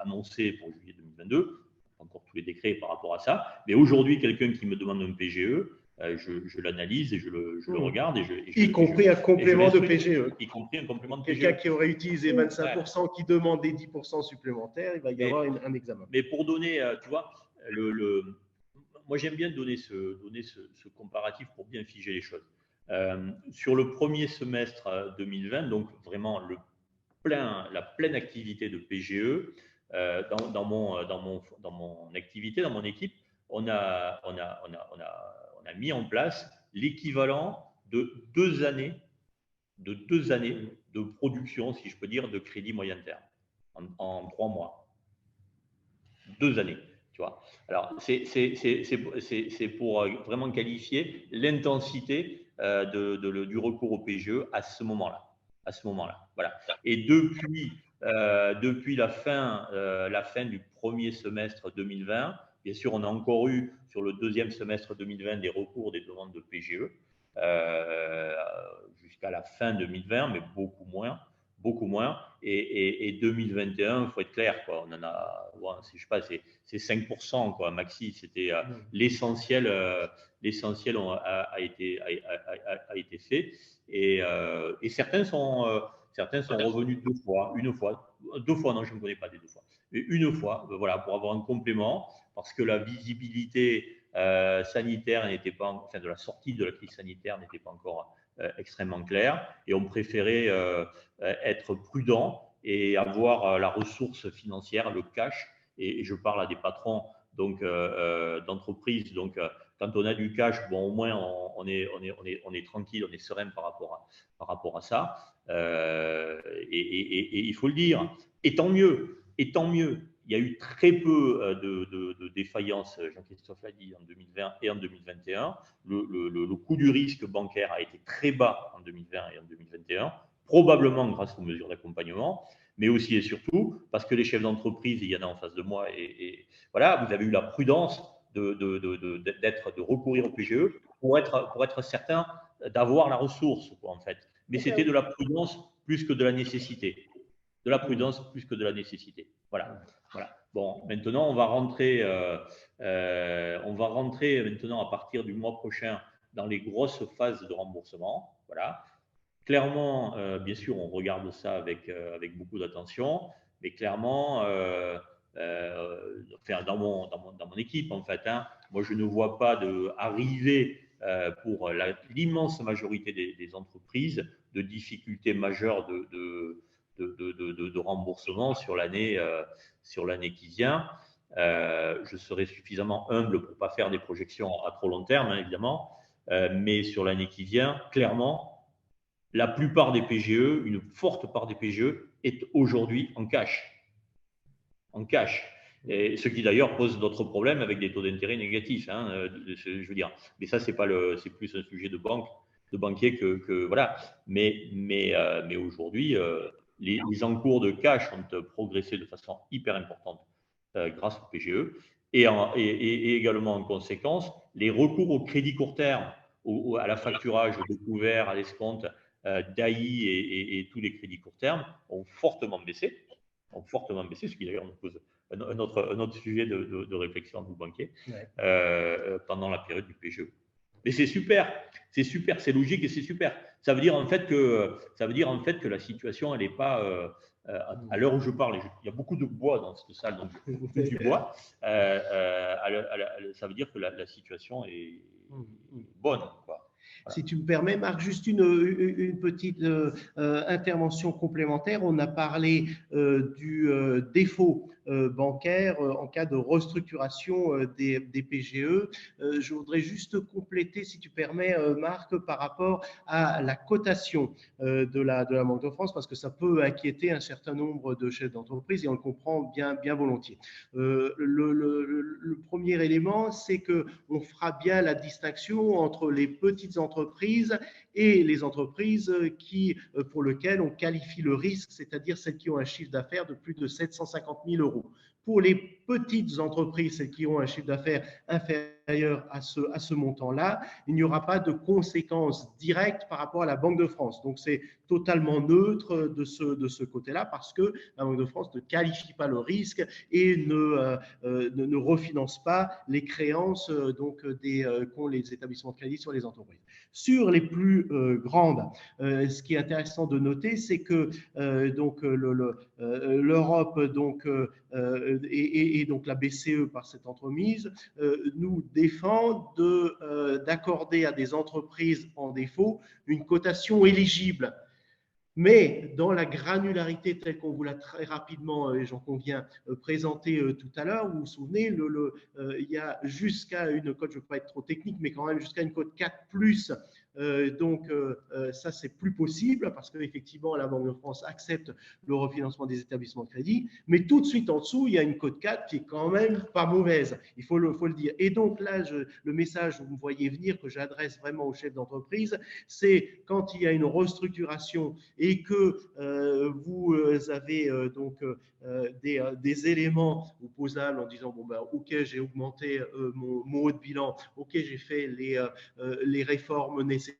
annoncé pour juillet 2022, encore tous les décrets par rapport à ça. Mais aujourd'hui, quelqu'un qui me demande un PGE, je l'analyse et je le regarde. Y compris un complément de PGE. Y compris un complément de PGE. Quelqu'un qui aurait utilisé 25%, qui demande des 10% supplémentaires, il va y avoir un examen. Mais pour donner, tu vois, moi j'aime bien donner ce comparatif pour bien figer les choses. Sur le premier semestre 2020, donc vraiment la pleine activité de PGE, dans mon activité, dans mon équipe, on a mis en place l'équivalent de 2 années de production, si je peux dire, de crédit moyen terme en 3 mois. 2 années, tu vois. Alors, c'est pour vraiment qualifier l'intensité du recours au PGE à ce moment-là. Voilà. Et depuis la fin du premier semestre 2020, bien sûr, on a encore eu sur le deuxième semestre 2020 des recours des demandes de PGE jusqu'à la fin 2020, mais beaucoup moins. Et 2021, il faut être clair, quoi. On en a, je sais pas, c'est 5%, quoi, maxi. C'était l'essentiel a été fait. Et certains sont revenus 2 fois, non, je ne connais pas des 2 fois, mais 1 fois, voilà, pour avoir un complément, parce que la visibilité sanitaire n'était pas, enfin de la sortie de la crise sanitaire n'était pas encore extrêmement claire, et on préférait être prudent et avoir la ressource financière, le cash, et je parle à des patrons donc d'entreprises, donc quand on a du cash, bon, au moins on est tranquille, on est serein par rapport à ça, et il faut le dire, et tant mieux. Il y a eu très peu de défaillances, Jean-Christophe l'a dit, en 2020 et en 2021. Le coût du risque bancaire a été très bas en 2020 et en 2021, probablement grâce aux mesures d'accompagnement, mais aussi et surtout parce que les chefs d'entreprise, il y en a en face de moi, et voilà, vous avez eu la prudence de recourir au PGE pour être certain d'avoir la ressource, quoi, en fait. Mais c'était de la prudence plus que de la nécessité. Voilà. Bon, maintenant, on va rentrer maintenant à partir du mois prochain dans les grosses phases de remboursement. Voilà. Clairement, bien sûr, on regarde ça avec beaucoup d'attention, mais clairement, enfin, dans mon équipe, en fait, hein, moi, je ne vois pas arriver pour l'immense majorité des entreprises de difficultés majeures de remboursement sur l'année qui vient. Je serai suffisamment humble pour ne pas faire des projections à trop long terme, hein, évidemment, mais sur l'année qui vient, clairement, la plupart des PGE, une forte part des PGE est aujourd'hui en cash. En cash. Et ce qui d'ailleurs pose d'autres problèmes avec des taux d'intérêt négatifs, hein, je veux dire. Mais ça, c'est plus un sujet de banquier que voilà. Mais aujourd'hui, les encours de cash ont progressé de façon hyper importante grâce au PGE. Et également en conséquence, les recours au crédit court terme, à la facturage de couvert, à l'escompte, d'AI et tous les crédits court terme ont fortement baissé, ce qui d'ailleurs nous pose un autre sujet de réflexion à vous banquiers pendant la période du PGE. Mais c'est super, c'est logique et c'est super. Ça veut dire en fait que la situation, elle n'est pas à l'heure où je parle. Il y a beaucoup de bois dans cette salle, donc du bois. Ça veut dire que la situation est bonne, quoi. Voilà. Si tu me permets, Marc, juste une petite intervention complémentaire. On a parlé du défaut bancaire en cas de restructuration des PGE. Je voudrais juste compléter, si tu permets, Marc, par rapport à la cotation de la Banque de France, parce que ça peut inquiéter un certain nombre de chefs d'entreprise et on le comprend bien volontiers. Le premier élément, c'est qu'on fera bien la distinction entre les petites entreprises et les entreprises pour lesquelles on qualifie le risque, c'est-à-dire celles qui ont un chiffre d'affaires de plus de 750 000 €. Pour les petites entreprises, celles qui ont un chiffre d'affaires inférieur à ce montant-là, il n'y aura pas de conséquences directes par rapport à la Banque de France. Donc, c'est totalement neutre de ce côté-là parce que la Banque de France ne qualifie pas le risque et ne refinance pas les créances qu'ont les établissements de crédit sur les entreprises. Sur les plus grandes, ce qui est intéressant de noter, c'est que l'Europe et donc la BCE par cette entremise nous défend d'accorder à des entreprises en défaut une cotation éligible. Mais dans la granularité telle qu'on vous l'a très rapidement, et j'en conviens, présenté tout à l'heure, vous vous souvenez, il y a jusqu'à une cote, je ne veux pas être trop technique, mais quand même jusqu'à une cote 4+, ça c'est plus possible parce qu'effectivement la Banque de France accepte le refinancement des établissements de crédit, mais tout de suite en dessous il y a une cote 4 qui est quand même pas mauvaise, il faut le dire. Et donc là le message vous me voyez venir que j'adresse vraiment aux chefs d'entreprise, c'est quand il y a une restructuration et que vous avez des éléments opposables en disant bon ben ok j'ai augmenté mon haut de bilan, ok j'ai fait les réformes nécessaires,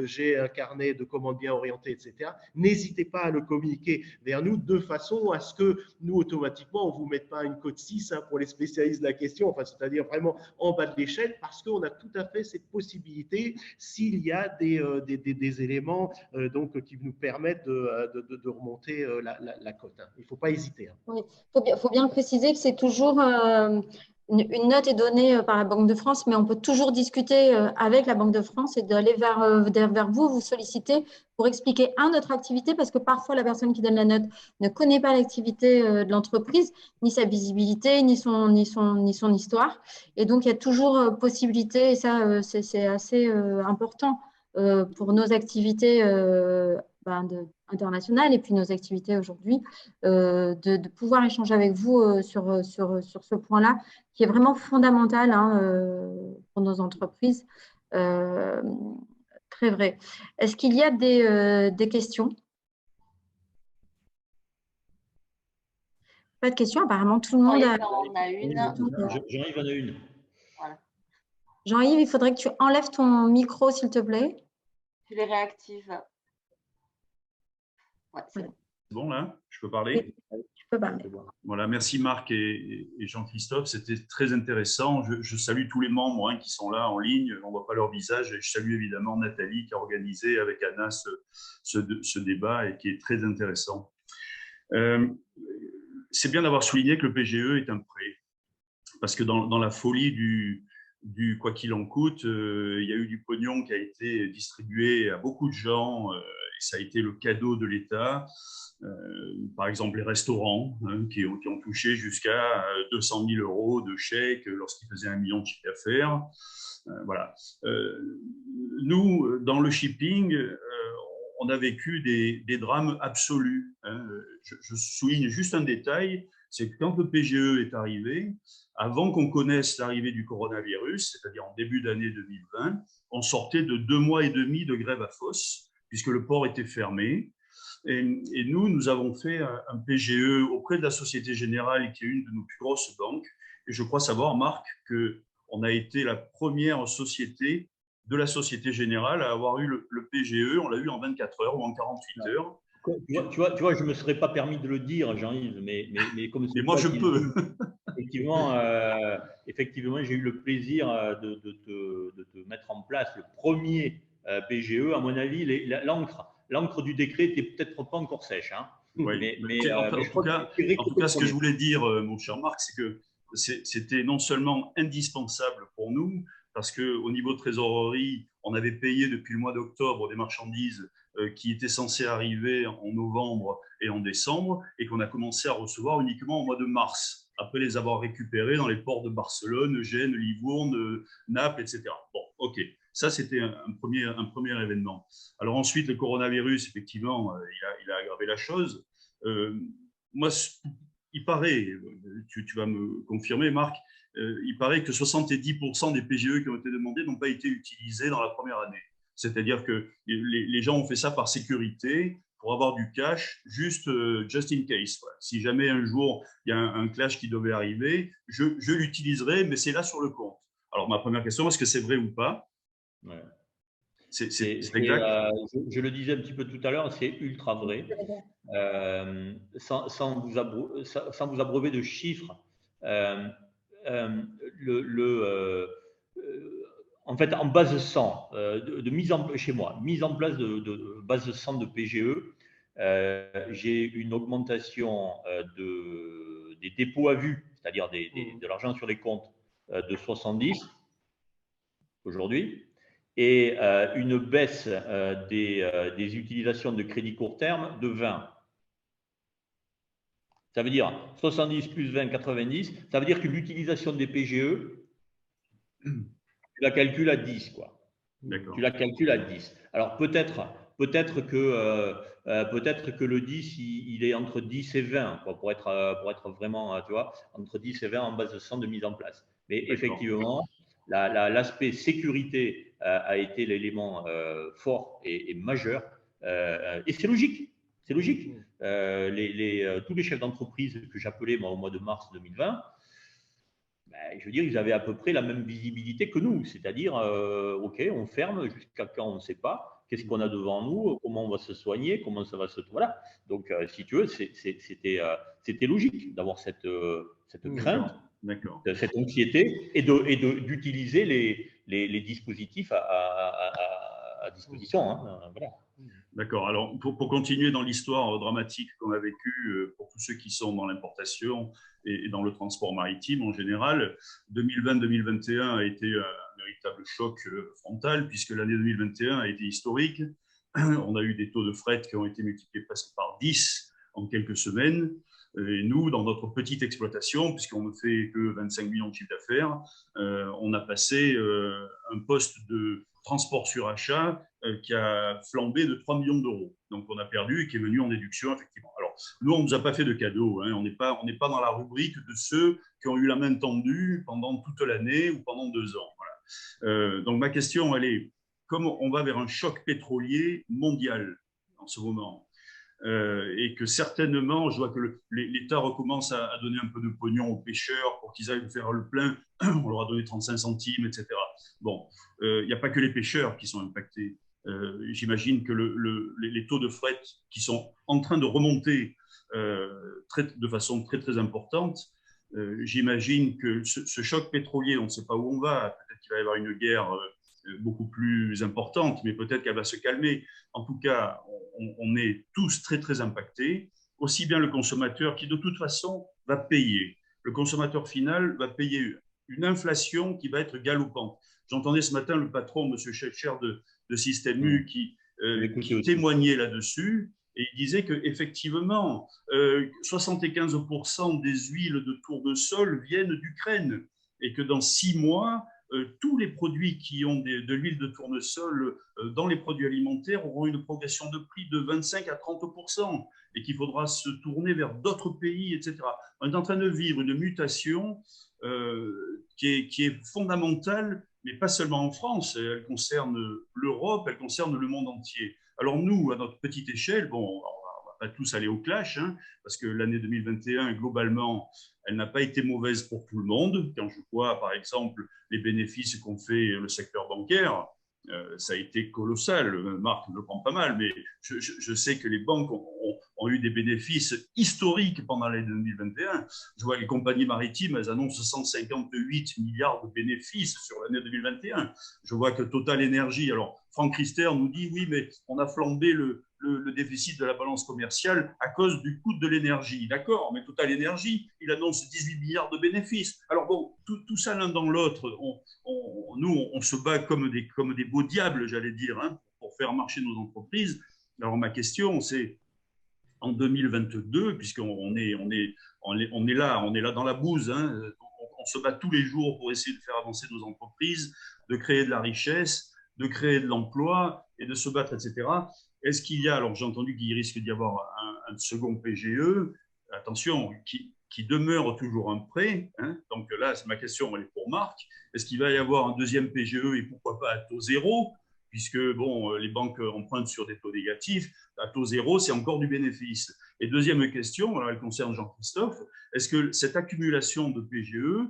j'ai un carnet de commandes bien orienté, etc. N'hésitez pas à le communiquer vers nous de façon à ce que nous, automatiquement, on ne vous mette pas une cote 6 pour les spécialistes de la question, enfin, c'est-à-dire vraiment en bas de l'échelle, parce qu'on a tout à fait cette possibilité s'il y a des éléments qui nous permettent de remonter la cote. Il ne faut pas hésiter. Oui, faut bien préciser que c'est toujours… une note est donnée par la Banque de France, mais on peut toujours discuter avec la Banque de France et d'aller vers vous solliciter pour expliquer notre activité, parce que parfois la personne qui donne la note ne connaît pas l'activité de l'entreprise, ni sa visibilité, ni son histoire. Et donc, il y a toujours possibilité, et ça, c'est assez important pour nos activités internationales et puis nos activités aujourd'hui, de pouvoir échanger avec vous sur ce point-là, qui est vraiment fondamental pour nos entreprises. Très vrai. Est-ce qu'il y a des questions? Pas de questions, apparemment tout le monde a… On a une. Jean-Yves en a une. Voilà. Jean-Yves, il faudrait que tu enlèves ton micro, s'il te plaît. Tu les réactives. Ouais, voilà. bon là? Je peux parler? Tu peux parler. Voilà, merci Marc et Jean-Christophe, c'était très intéressant. Je salue tous les membres qui sont là en ligne, on ne voit pas leur visage, et je salue évidemment Nathalie qui a organisé avec Anna ce débat et qui est très intéressant. C'est bien d'avoir souligné que le PGE est un prêt, parce que dans la folie du quoi qu'il en coûte, il y a eu du pognon qui a été distribué à beaucoup de gens, et ça a été le cadeau de l'État. Par exemple, les restaurants qui ont touché jusqu'à 200 000 € de chèques lorsqu'ils faisaient 1 million de chiffre d'affaires. Voilà. Nous, dans le shipping, on a vécu des drames absolus. Je souligne juste un détail, c'est que quand le PGE est arrivé, avant qu'on connaisse l'arrivée du coronavirus, c'est-à-dire en début d'année 2020, on sortait de 2 mois et demi de grève à Fos, puisque le port était fermé. Et nous avons fait un PGE auprès de la Société Générale, qui est une de nos plus grosses banques. Et je crois savoir, Marc, qu'on a été la première société de la Société Générale à avoir eu le PGE. On l'a eu en 24 heures ou en 48 heures. Tu vois, je ne me serais pas permis de le dire, Jean-Yves, mais comme c'est. Mais moi, je peux. Effectivement, j'ai eu le plaisir de te mettre en place le premier PGE. À mon avis, l'encre du décret n'était peut-être pas encore sèche. Hein. Oui, en tout cas, ce que je voulais dire, mon cher Marc, c'est que c'était non seulement indispensable pour nous, parce qu'au niveau de trésorerie, on avait payé depuis le mois d'octobre des marchandises qui étaient censées arriver en novembre et en décembre, et qu'on a commencé à recevoir uniquement au mois de mars, après les avoir récupérés dans les ports de Barcelone, Gênes, Livourne, Naples, etc. Bon, ok. Ça, c'était un premier événement. Alors ensuite, le coronavirus, effectivement, il a aggravé la chose. Moi, il paraît, tu vas me confirmer, Marc, il paraît que 70% des PGE qui ont été demandés n'ont pas été utilisés dans la première année. C'est-à-dire que les gens ont fait ça par sécurité, pour avoir du cash, just in case. Quoi. Si jamais un jour, il y a un clash qui devait arriver, je l'utiliserai, mais c'est là sur le compte. Alors, ma première question, est-ce que c'est vrai ou pas? Ouais. C'est exact. Je le disais un petit peu tout à l'heure, c'est ultra vrai. Sans vous abreuver de chiffres, en fait, en base 100, chez moi, mise en place de base 100 de PGE, j'ai une augmentation des dépôts à vue, c'est-à-dire de l'argent sur les comptes, de 70 aujourd'hui, et une baisse des utilisations de crédit court terme de 20. Ça veut dire 70 plus 20, 90. Ça veut dire que l'utilisation des PGE, tu la calcules à 10, quoi. Tu la calcules à 10. Alors peut-être que le 10, il est entre 10 et 20, quoi, pour être vraiment, tu vois, entre 10 et 20 en base de 100 de mise en place. Mais effectivement, l'aspect sécurité a été l'élément fort et majeur. Et c'est logique. C'est logique. Tous les chefs d'entreprise que j'appelais moi, au mois de mars 2020, je veux dire, ils avaient à peu près la même visibilité que nous. C'est-à-dire, OK, on ferme jusqu'à quand on ne sait pas. Qu'est-ce qu'on a devant nous? Comment on va se soigner? Comment ça va se… Voilà. Donc, si tu veux, c'était logique d'avoir cette crainte, cette anxiété et d'utiliser les dispositifs à disposition. Hein. Voilà. D'accord. Alors, pour continuer dans l'histoire dramatique qu'on a vécue pour tous ceux qui sont dans l'importation et dans le transport maritime en général, 2020-2021 a été un véritable choc frontal, puisque l'année 2021 a été historique. On a eu des taux de fret qui ont été multipliés presque par 10 en quelques semaines. Et nous, dans notre petite exploitation, puisqu'on ne fait que 25 millions de chiffre d'affaires, on a passé un poste de transport sur achat qui a flambé de 3 millions d'euros. Donc, on a perdu et qui est venu en déduction, effectivement. Alors, nous, on ne nous a pas fait de cadeaux. Hein. On n'est pas dans la rubrique de ceux qui ont eu la main tendue pendant toute l'année ou pendant 2 ans. Voilà. Donc, ma question, elle est, comme on va vers un choc pétrolier mondial en ce moment, et que certainement, je vois que l'État recommence à donner un peu de pognon aux pêcheurs pour qu'ils aillent faire le plein. On leur a donné 35 centimes, etc. Bon, il n'y a pas que les pêcheurs qui sont impactés. J'imagine que les taux de fret qui sont en train de remonter de façon très, très importante, j'imagine que ce choc pétrolier, on ne sait pas où on va, peut-être qu'il va y avoir une guerre beaucoup plus importante, mais peut-être qu'elle va se calmer. En tout cas, on est tous très, très impactés, aussi bien le consommateur qui, de toute façon, va payer. Le consommateur final va payer une inflation qui va être galopante. J'entendais ce matin le patron, M. Scheffer de Système U, qui témoignait là-dessus, et il disait qu'effectivement, 75% des huiles de tournesol viennent d'Ukraine, et que dans 6 mois, tous les produits qui ont de l'huile de tournesol dans les produits alimentaires auront une progression de prix de 25 à 30%, et qu'il faudra se tourner vers d'autres pays, etc. On est en train de vivre une mutation qui est fondamentale, mais pas seulement en France. Elle concerne l'Europe, elle concerne le monde entier. Alors nous, à notre petite échelle, bon, on va pas tous aller au clash, hein, parce que l'année 2021, globalement, elle n'a pas été mauvaise pour tout le monde. Quand je vois, par exemple, les bénéfices qu'ont fait le secteur bancaire, ça a été colossal. Marc me prend pas mal, mais je sais que les banques ont eu des bénéfices historiques pendant l'année 2021. Je vois les compagnies maritimes, elles annoncent 158 milliards de bénéfices sur l'année 2021. Je vois que Total Energy, alors Franck Rister nous dit oui, mais on a flambé le déficit de la balance commerciale à cause du coût de l'énergie. D'accord, mais Total Energy, il annonce 18 milliards de bénéfices. Alors bon, tout ça l'un dans l'autre, nous, on se bat comme des beaux diables, j'allais dire, hein, pour faire marcher nos entreprises. Alors ma question, c'est en 2022, puisqu'on est là dans la bouse, hein, on se bat tous les jours pour essayer de faire avancer nos entreprises, de créer de la richesse, de créer de l'emploi et de se battre, etc. Est-ce qu'il y a, alors j'ai entendu qu'il risque d'y avoir un second PGE, attention, qui demeure toujours un prêt, hein, donc là, ma question elle est pour Marc, est-ce qu'il va y avoir un deuxième PGE et pourquoi pas à taux zéro, puisque bon, les banques empruntent sur des taux négatifs, à taux zéro, c'est encore du bénéfice. Et deuxième question, alors elle concerne Jean-Christophe, est-ce que cette accumulation de PGE,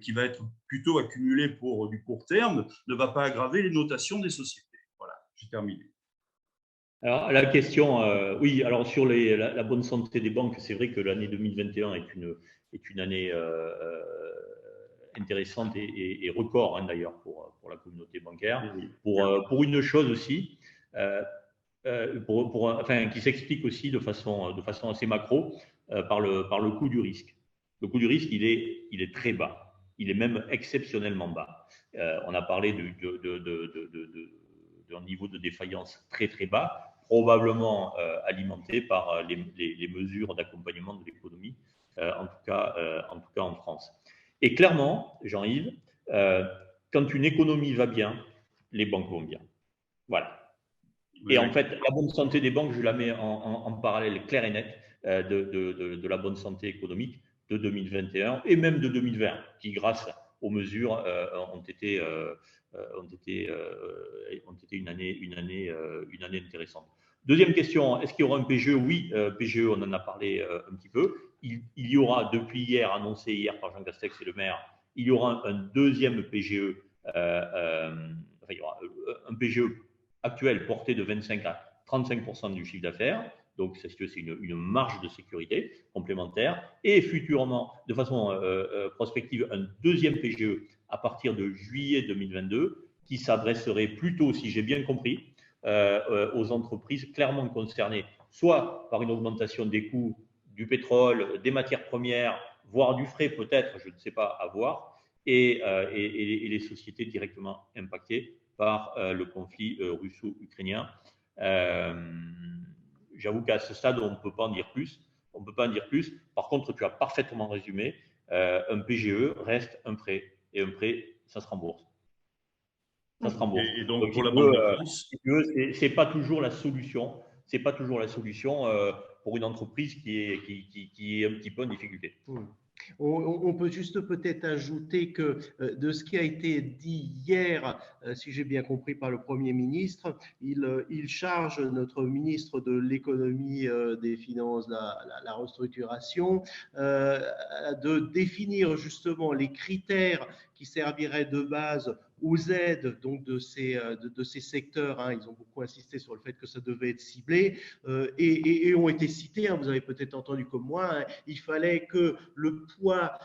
qui va être plutôt accumulée pour du court terme, ne va pas aggraver les notations des sociétés? Voilà, j'ai terminé. Alors, la question, oui, alors sur la bonne santé des banques, c'est vrai que l'année 2021 est une année intéressante et record, hein, d'ailleurs, pour la communauté bancaire. Pour une chose aussi, qui s'explique aussi de façon assez macro par le coût du risque. Le coût du risque, il est très bas. Il est même exceptionnellement bas. On a parlé d'un niveau de défaillance très très bas, probablement alimenté par les mesures d'accompagnement de l'économie, en tout cas en France. Et clairement, Jean-Yves, quand une économie va bien, les banques vont bien. Voilà. Et en fait, la bonne santé des banques, je la mets en parallèle clair et net de la bonne santé économique de 2021 et même de 2020, qui grâce aux mesures ont été une année intéressante. Deuxième question, est-ce qu'il y aura un PGE? Oui, PGE, on en a parlé un petit peu. Il y aura, depuis hier, annoncé hier par Jean Castex et le maire, il y aura un deuxième PGE, il y aura un PGE actuel porté de 25 à 35% du chiffre d'affaires. Donc, c'est une marge de sécurité complémentaire. Et futurement, de façon prospective, un deuxième PGE à partir de juillet 2022 qui s'adresserait plutôt, si j'ai bien compris, aux entreprises clairement concernées, soit par une augmentation des coûts du pétrole, des matières premières, voire du frais peut-être, je ne sais pas, à voir, et les sociétés directement impactées par le conflit russo-ukrainien. J'avoue qu'à ce stade, on ne peut pas en dire plus. Par contre, tu as parfaitement résumé. Un PGE reste un prêt. Et un prêt, ça se rembourse. Ça se rembourse. Et donc pour la Banque de France, c'est pas toujours la solution. C'est pas toujours la solution pour une entreprise qui est un petit peu en difficulté. On peut juste peut-être ajouter que de ce qui a été dit hier, si j'ai bien compris, par le Premier ministre, il charge notre ministre de l'économie, des finances, la restructuration, de définir justement les critères qui serviraient de base aux aides donc de ces secteurs, hein, ils ont beaucoup insisté sur le fait que ça devait être ciblé et ont été cités, hein, vous avez peut-être entendu comme moi, hein, il fallait que le poids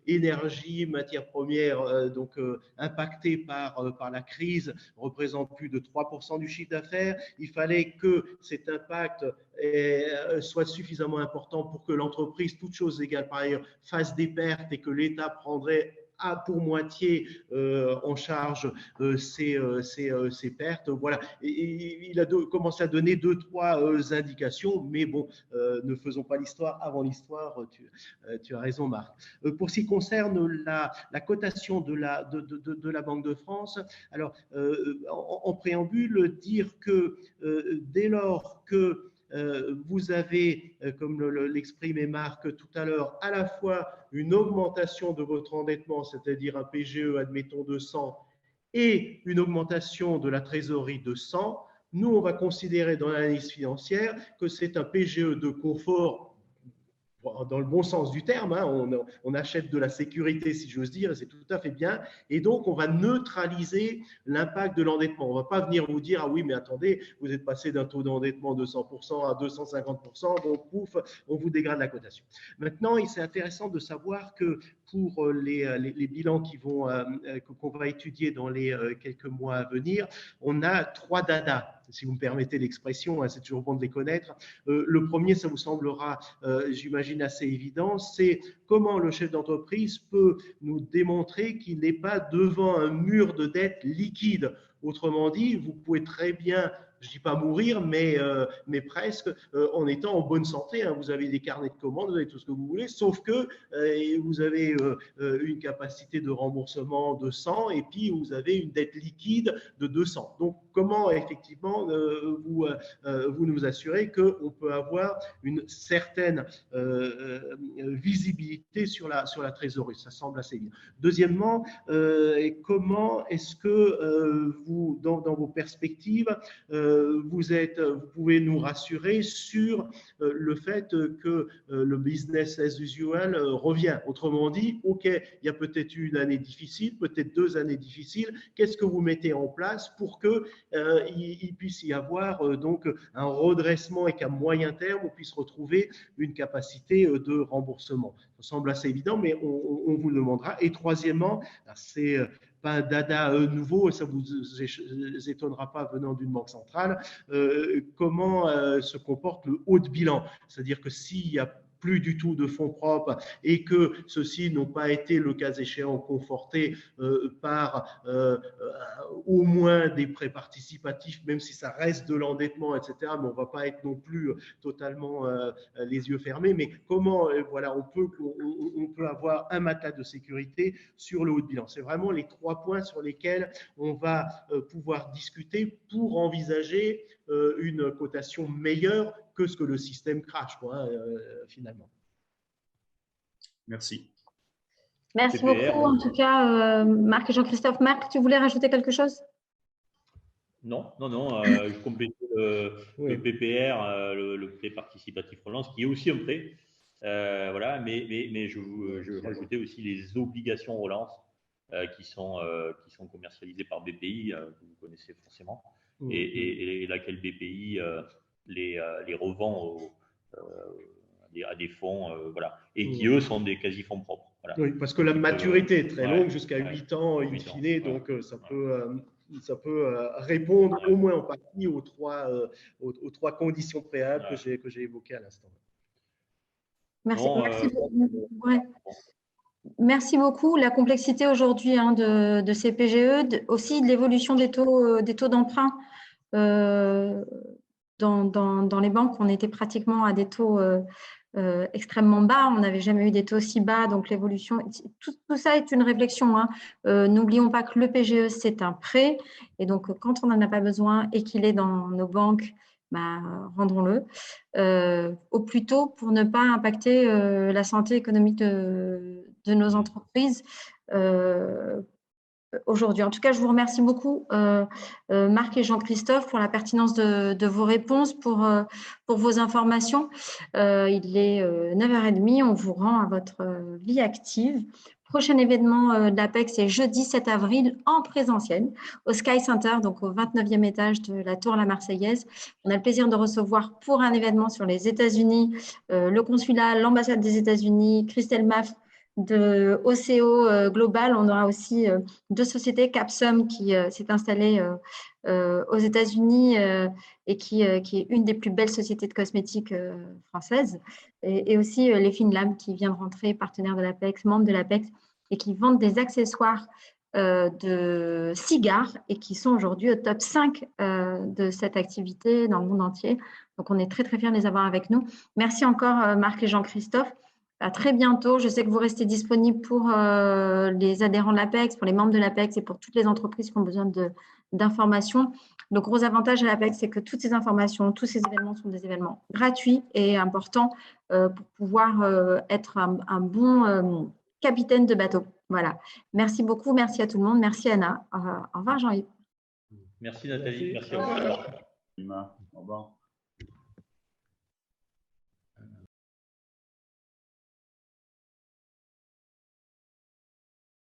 énergie, matières premières impactées par la crise représente plus de 3% du chiffre d'affaires. Il fallait que cet impact soit suffisamment important pour que l'entreprise, toutes choses égales par ailleurs, fasse des pertes et que l'État prendrait pour moitié en charge ces pertes. Voilà. Et il a commencé à donner 2-3 indications, mais bon, ne faisons pas l'histoire avant l'histoire. Tu as raison, Marc. Pour ce qui concerne la cotation de la Banque de France, alors en préambule, dire que dès lors que vous avez, comme l'exprimait Marc tout à l'heure, à la fois une augmentation de votre endettement, c'est-à-dire un PGE, admettons, de 100, et une augmentation de la trésorerie de 100, nous, on va considérer dans l'analyse financière que c'est un PGE de confort dans le bon sens du terme, hein, on achète de la sécurité, si j'ose dire, et c'est tout à fait bien. Et donc, on va neutraliser l'impact de l'endettement. On ne va pas venir vous dire, ah oui, mais attendez, vous êtes passé d'un taux d'endettement de 100% à 250%, donc pouf, on vous dégrade la cotation. Maintenant, c'est intéressant de savoir que pour les bilans qu'on va étudier dans les quelques mois à venir, on a 3 dadas, si vous me permettez l'expression, hein, c'est toujours bon de les connaître. Le premier, ça vous semblera, j'imagine, assez évident, c'est comment le chef d'entreprise peut nous démontrer qu'il n'est pas devant un mur de dette liquide. Autrement dit, vous pouvez très bien, je ne dis pas mourir, mais presque, en étant en bonne santé. Hein. Vous avez des carnets de commandes, vous avez tout ce que vous voulez, sauf que vous avez une capacité de remboursement de 100 et puis vous avez une dette liquide de 200. Donc, comment effectivement vous nous assurez qu'on peut avoir une certaine visibilité sur la trésorerie? Ça semble assez bien. Deuxièmement, comment est-ce que vous, dans vos perspectives, vous pouvez nous rassurer sur le fait que le business as usual revient. Autrement dit, OK, il y a peut-être une année difficile, peut-être 2 années difficiles. Qu'est-ce que vous mettez en place pour qu'il puisse y avoir donc un redressement et qu'à moyen terme, on puisse retrouver une capacité de remboursement? Ça semble assez évident, mais on vous le demandera. Et troisièmement, c'est pas un dada nouveau, et ça ne vous étonnera pas venant d'une banque centrale, comment se comporte le haut de bilan. C'est-à-dire que s'il y a plus du tout de fonds propres et que ceux-ci n'ont pas été, le cas échéant, confortés par au moins des prêts participatifs, même si ça reste de l'endettement, etc. Mais on ne va pas être non plus totalement les yeux fermés. Mais comment voilà, on peut avoir un matelas de sécurité sur le haut de bilan? C'est vraiment les 3 points sur lesquels on va pouvoir discuter pour envisager une cotation meilleure que ce que le système crash, quoi, finalement. Merci. Merci beaucoup, en tout cas, Marc et Jean-Christophe. Marc, tu voulais rajouter quelque chose? Non, je complète le PPR, le prêt participatif relance, qui est aussi un prêt. Voilà, mais je rajoutais aussi les obligations relance qui sont commercialisées par BPI, que vous connaissez forcément, et laquelle BPI les revend à des fonds, voilà, et qui eux sont des quasi-fonds propres. Voilà. Oui, parce que la maturité est très longue, jusqu'à 8 ans in fine, donc ça peut répondre au moins en partie aux 3 conditions préalables que j'ai évoquées à l'instant. Merci beaucoup. La complexité aujourd'hui de ces PGE, aussi de l'évolution des taux d'emprunt dans les banques. On était pratiquement à des taux extrêmement bas. On n'avait jamais eu des taux aussi bas. Donc, l'évolution, tout ça est une réflexion. N'oublions pas que le PGE, c'est un prêt. Et donc, quand on n'en a pas besoin et qu'il est dans nos banques, rendons-le au plus tôt pour ne pas impacter la santé économique de nos entreprises aujourd'hui. En tout cas, je vous remercie beaucoup, Marc et Jean-Christophe, pour la pertinence de vos réponses, pour vos informations. Il est 9h30, on vous rend à votre vie active Prochain événement de l'APEX, c'est jeudi 7 avril en présentiel au Sky Center, donc au 29e étage de la Tour La Marseillaise. On a le plaisir de recevoir pour un événement sur les États-Unis le consulat, l'ambassade des États-Unis, Christelle Maff de OCO Global. On aura aussi deux sociétés, Capsum qui s'est installée aux États-Unis et qui est une des plus belles sociétés de cosmétiques françaises, et aussi les FinLab qui vient de rentrer, partenaire de l'APEX, membre de l'APEX, et qui vendent des accessoires de cigares et qui sont aujourd'hui au top 5 de cette activité dans le monde entier. Donc, on est très, très fiers de les avoir avec nous. Merci encore, Marc et Jean-Christophe. À très bientôt. Je sais que vous restez disponibles pour les adhérents de l'APEX, pour les membres de l'APEX et pour toutes les entreprises qui ont besoin d'informations. Le gros avantage à l'APEX, c'est que toutes ces informations, tous ces événements sont des événements gratuits et importants pour pouvoir être un bon capitaine de bateau. Voilà. Merci beaucoup. Merci à tout le monde. Merci Anna. Au revoir Jean-Yves. Merci Nathalie. Merci à vous. Au revoir.